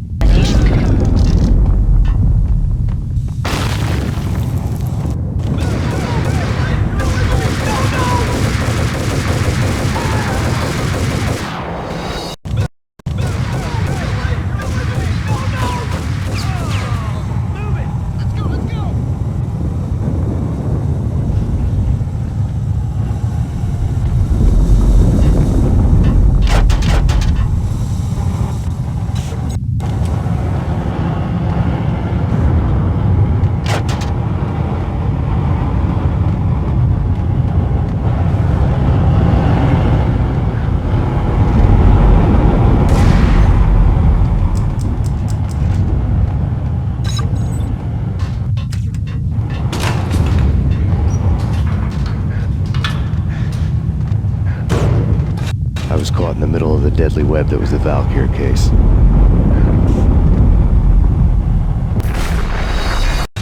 I was caught in the middle of the deadly web that was the Valkyr case.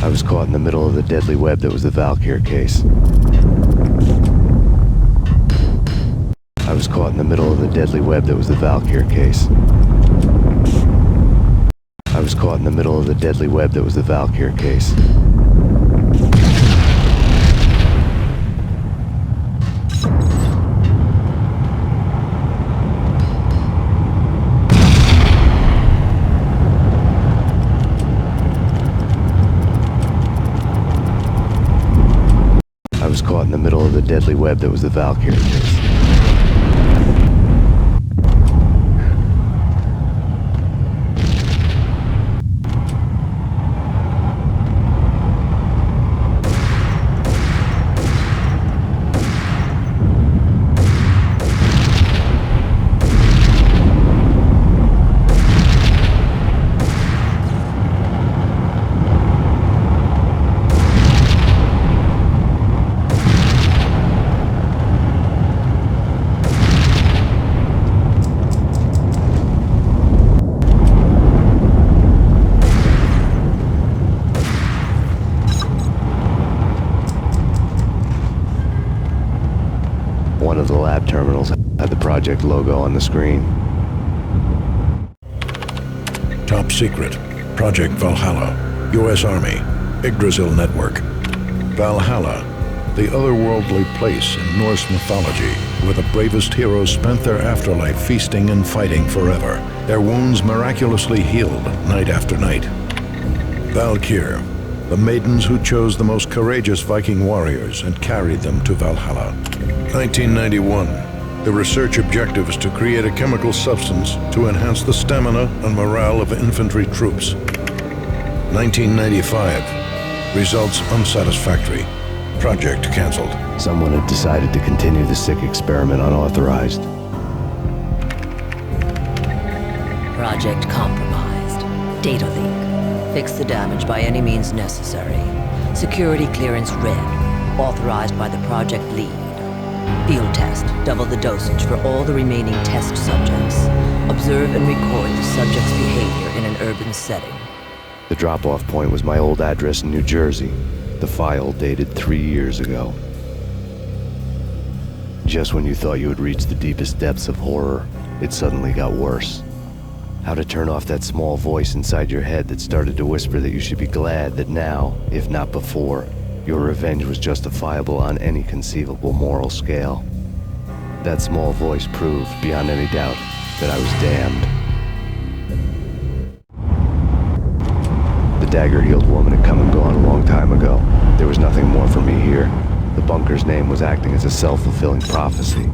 I was caught in the middle of the deadly web that was the Valkyr case. I was caught in the middle of the deadly web that was the Valkyr case. I was caught in the middle of the deadly web that was the Valkyr case. I was caught in the middle of the deadly web that was the Valkyr case. One of the lab terminals had the project logo on the screen. Top secret. Project Valhalla. U.S. Army. Yggdrasil Network. Valhalla, the otherworldly place in Norse mythology where the bravest heroes spent their afterlife feasting and fighting forever, their wounds miraculously healed night after night. Valkyr, the maidens who chose the most courageous Viking warriors and carried them to Valhalla. 1991. The research objective is to create a chemical substance to enhance the stamina and morale of infantry troops. 1995. Results unsatisfactory. Project canceled. Someone had decided to continue the sick experiment unauthorized. Project compromised. Data leak. Fix the damage by any means necessary. Security clearance red. Authorized by the project lead. Field test. Double the dosage for all the remaining test subjects. Observe and record the subject's behavior in an urban setting. The drop-off point was my old address in New Jersey. The file dated 3 years ago. Just when you thought you had reached the deepest depths of horror, it suddenly got worse. How to turn off that small voice inside your head that started to whisper that you should be glad that now, if not before, your revenge was justifiable on any conceivable moral scale. That small voice proved, beyond any doubt, that I was damned. The dagger-heeled woman had come and gone a long time ago. There was nothing more for me here. The bunker's name was acting as a self-fulfilling prophecy.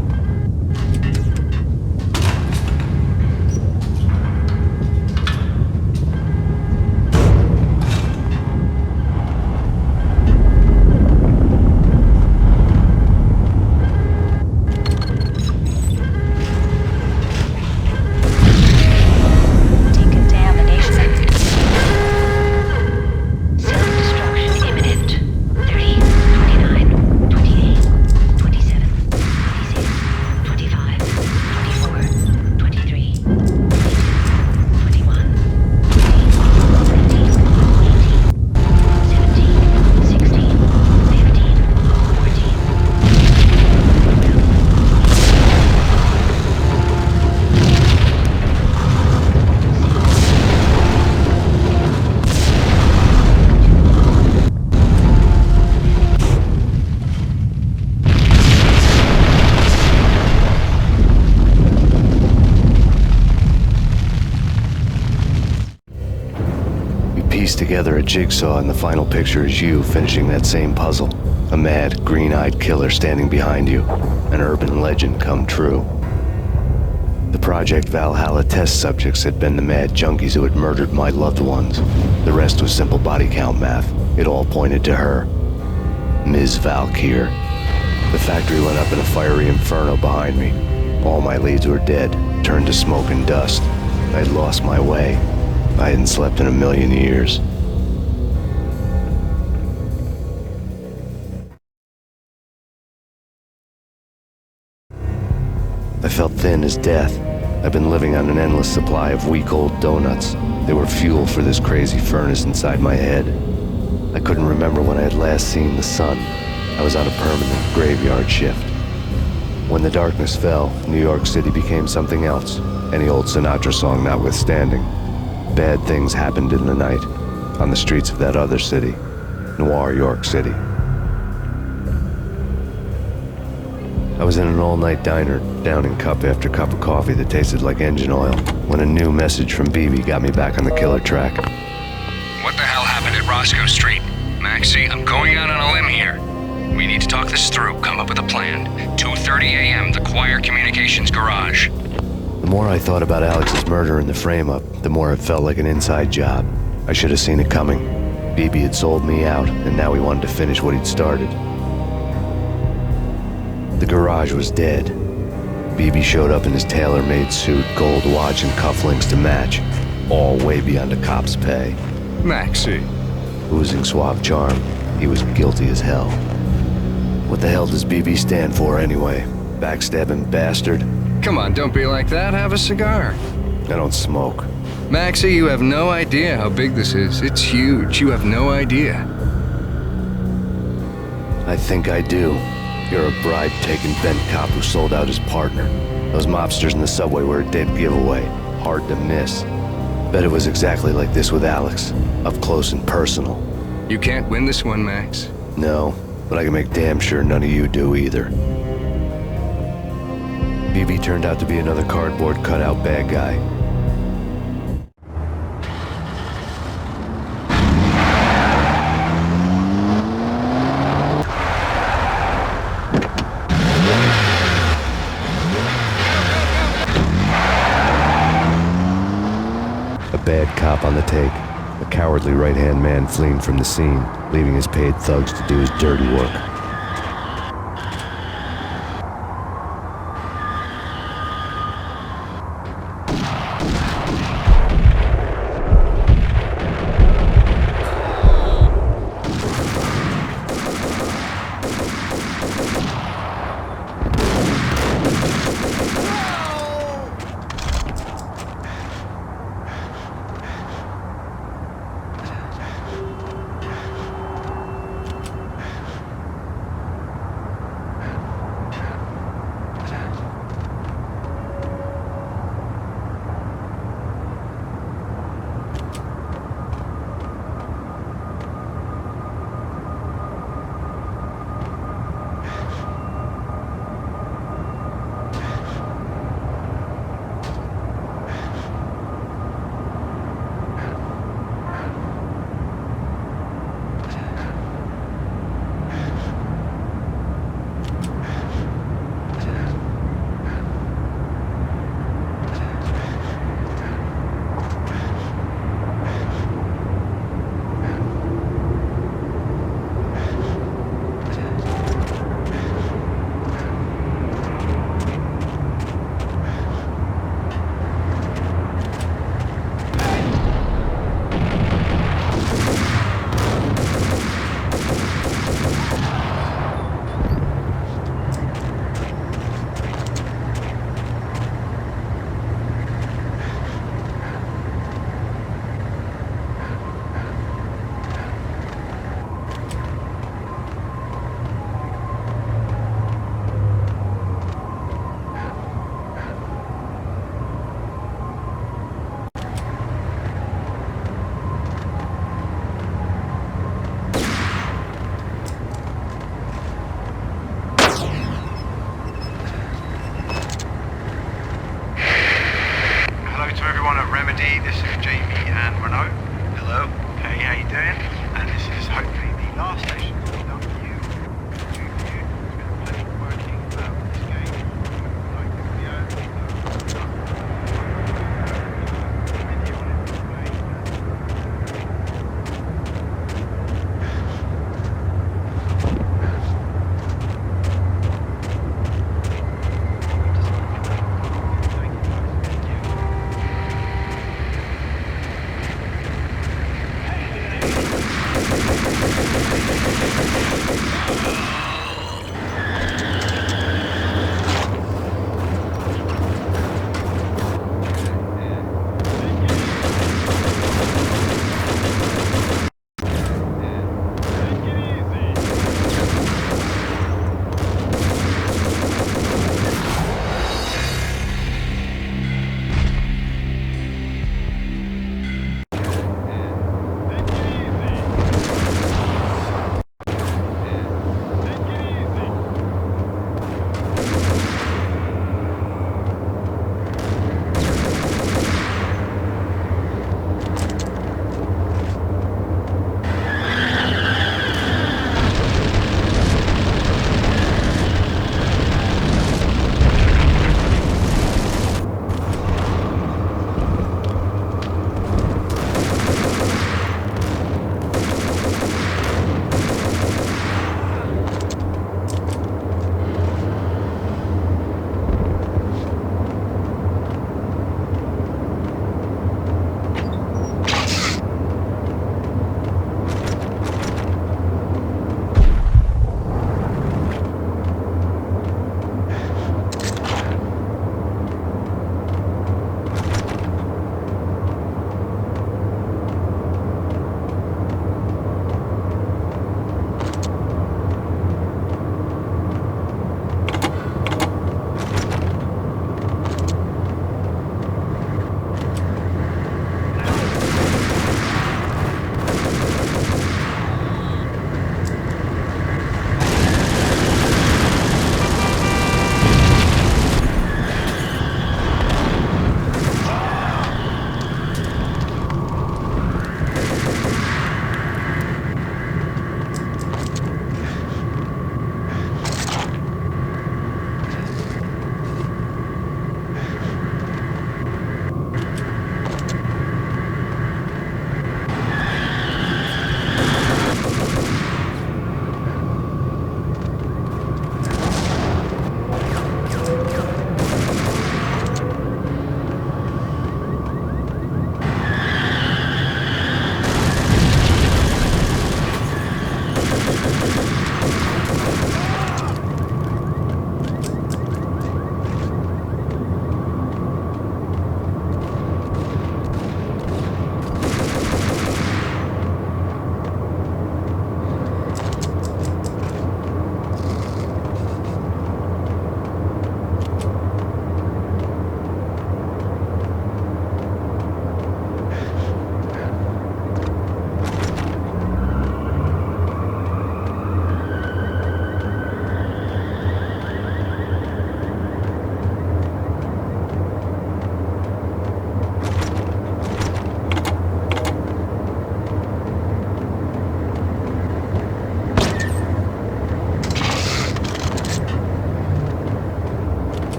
Together a jigsaw, and the final picture is you finishing that same puzzle. A mad, green-eyed killer standing behind you. An urban legend come true. The Project Valhalla test subjects had been the mad junkies who had murdered my loved ones. The rest was simple body count math. It all pointed to her. Ms. Valkyr. The factory went up in a fiery inferno behind me. All my leads were dead, turned to smoke and dust. I had lost my way. I hadn't slept in a million years. I felt thin as death. I've been living on an endless supply of week-old donuts. They were fuel for this crazy furnace inside my head. I couldn't remember when I had last seen the sun. I was on a permanent graveyard shift. When the darkness fell, New York City became something else, any old Sinatra song notwithstanding. Bad things happened in the night, on the streets of that other city, Noir York City. I was in an all-night diner, downing cup after cup of coffee that tasted like engine oil, when a new message from BB got me back on the killer track. What the hell happened at Roscoe Street? Maxie, I'm going out on a limb here. We need to talk this through, come up with a plan. 2:30 a.m., the Choir Communications Garage. The more I thought about Alex's murder and the frame-up, the more it felt like an inside job. I should have seen it coming. BB had sold me out, and now he wanted to finish what he'd started. The garage was dead. BB showed up in his tailor-made suit, gold watch, and cufflinks to match, all way beyond a cop's pay. Maxie. Oozing suave charm, he was guilty as hell. What the hell does BB stand for anyway? Backstabbing bastard? Come on, don't be like that. Have a cigar. I don't smoke. Maxie, you have no idea how big this is. It's huge. You have no idea. I think I do. You're a bribe-taking bent cop who sold out his partner. Those mobsters in the subway were a dead giveaway. Hard to miss. Bet it was exactly like this with Alex. Up close and personal. You can't win this one, Max. No, but I can make damn sure none of you do either. BB turned out to be another cardboard cutout bad guy. A bad cop on the take. A cowardly right-hand man fleeing from the scene, leaving his paid thugs to do his dirty work.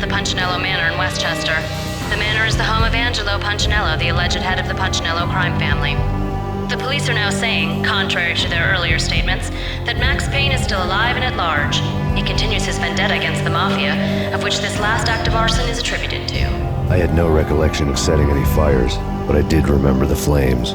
the Punchinello Manor in Westchester. The manor is the home of Angelo Punchinello, the alleged head of the Punchinello crime family. The police are now saying, contrary to their earlier statements, that Max Payne is still alive and at large. He continues his vendetta against the Mafia, of which this last act of arson is attributed to. I had no recollection of setting any fires, but I did remember the flames.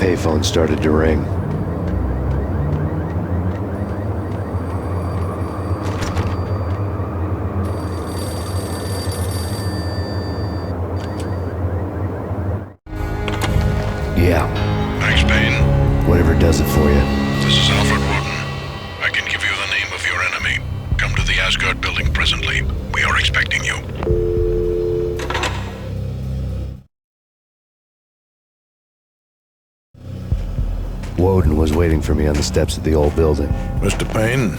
payphone started to ring. Yeah. Max Payne? Whatever does it for you. This is Alfred Woden. I can give you the name of your enemy. Come to the Asgard building presently. We are expecting you. Woden was waiting for me on the steps of the old building. Mr. Payne,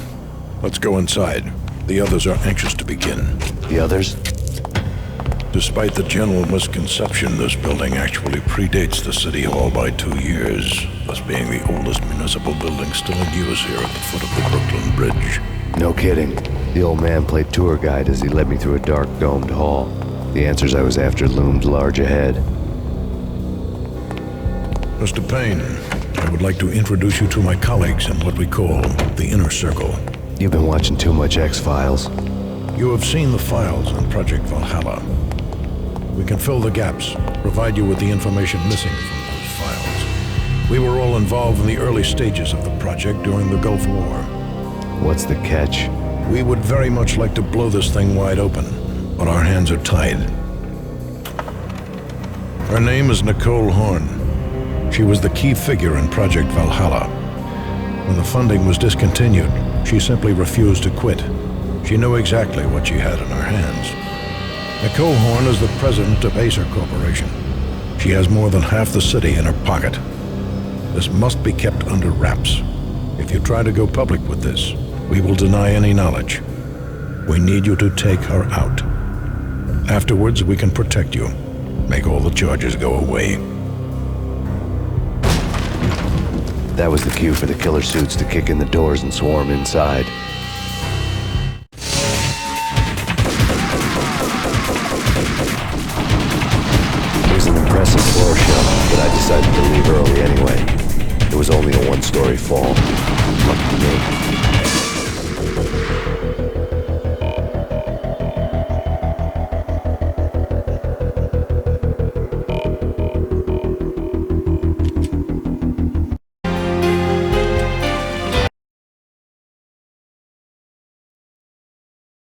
let's go inside. The others are anxious to begin. The others? Despite the general misconception, this building actually predates the City Hall by 2 years, thus being the oldest municipal building still in use here at the foot of the Brooklyn Bridge. No kidding. The old man played tour guide as he led me through a dark domed hall. The answers I was after loomed large ahead. Mr. Payne, I would like to introduce you to my colleagues in what we call the Inner Circle. You've been watching too much X-Files. You have seen the files on Project Valhalla. We can fill the gaps, provide you with the information missing from those files. We were all involved in the early stages of the project during the Gulf War. What's the catch? We would very much like to blow this thing wide open, but our hands are tied. Her name is Nicole Horn. She was the key figure in Project Valhalla. When the funding was discontinued, she simply refused to quit. She knew exactly what she had in her hands. Nicole Horn is the president of Acer Corporation. She has more than half the city in her pocket. This must be kept under wraps. If you try to go public with this, we will deny any knowledge. We need you to take her out. Afterwards, we can protect you. Make all the charges go away. That was the cue for the killer suits to kick in the doors and swarm inside. It was an impressive floor show, but I decided to leave early anyway. It was only a one-story fall. Lucky me.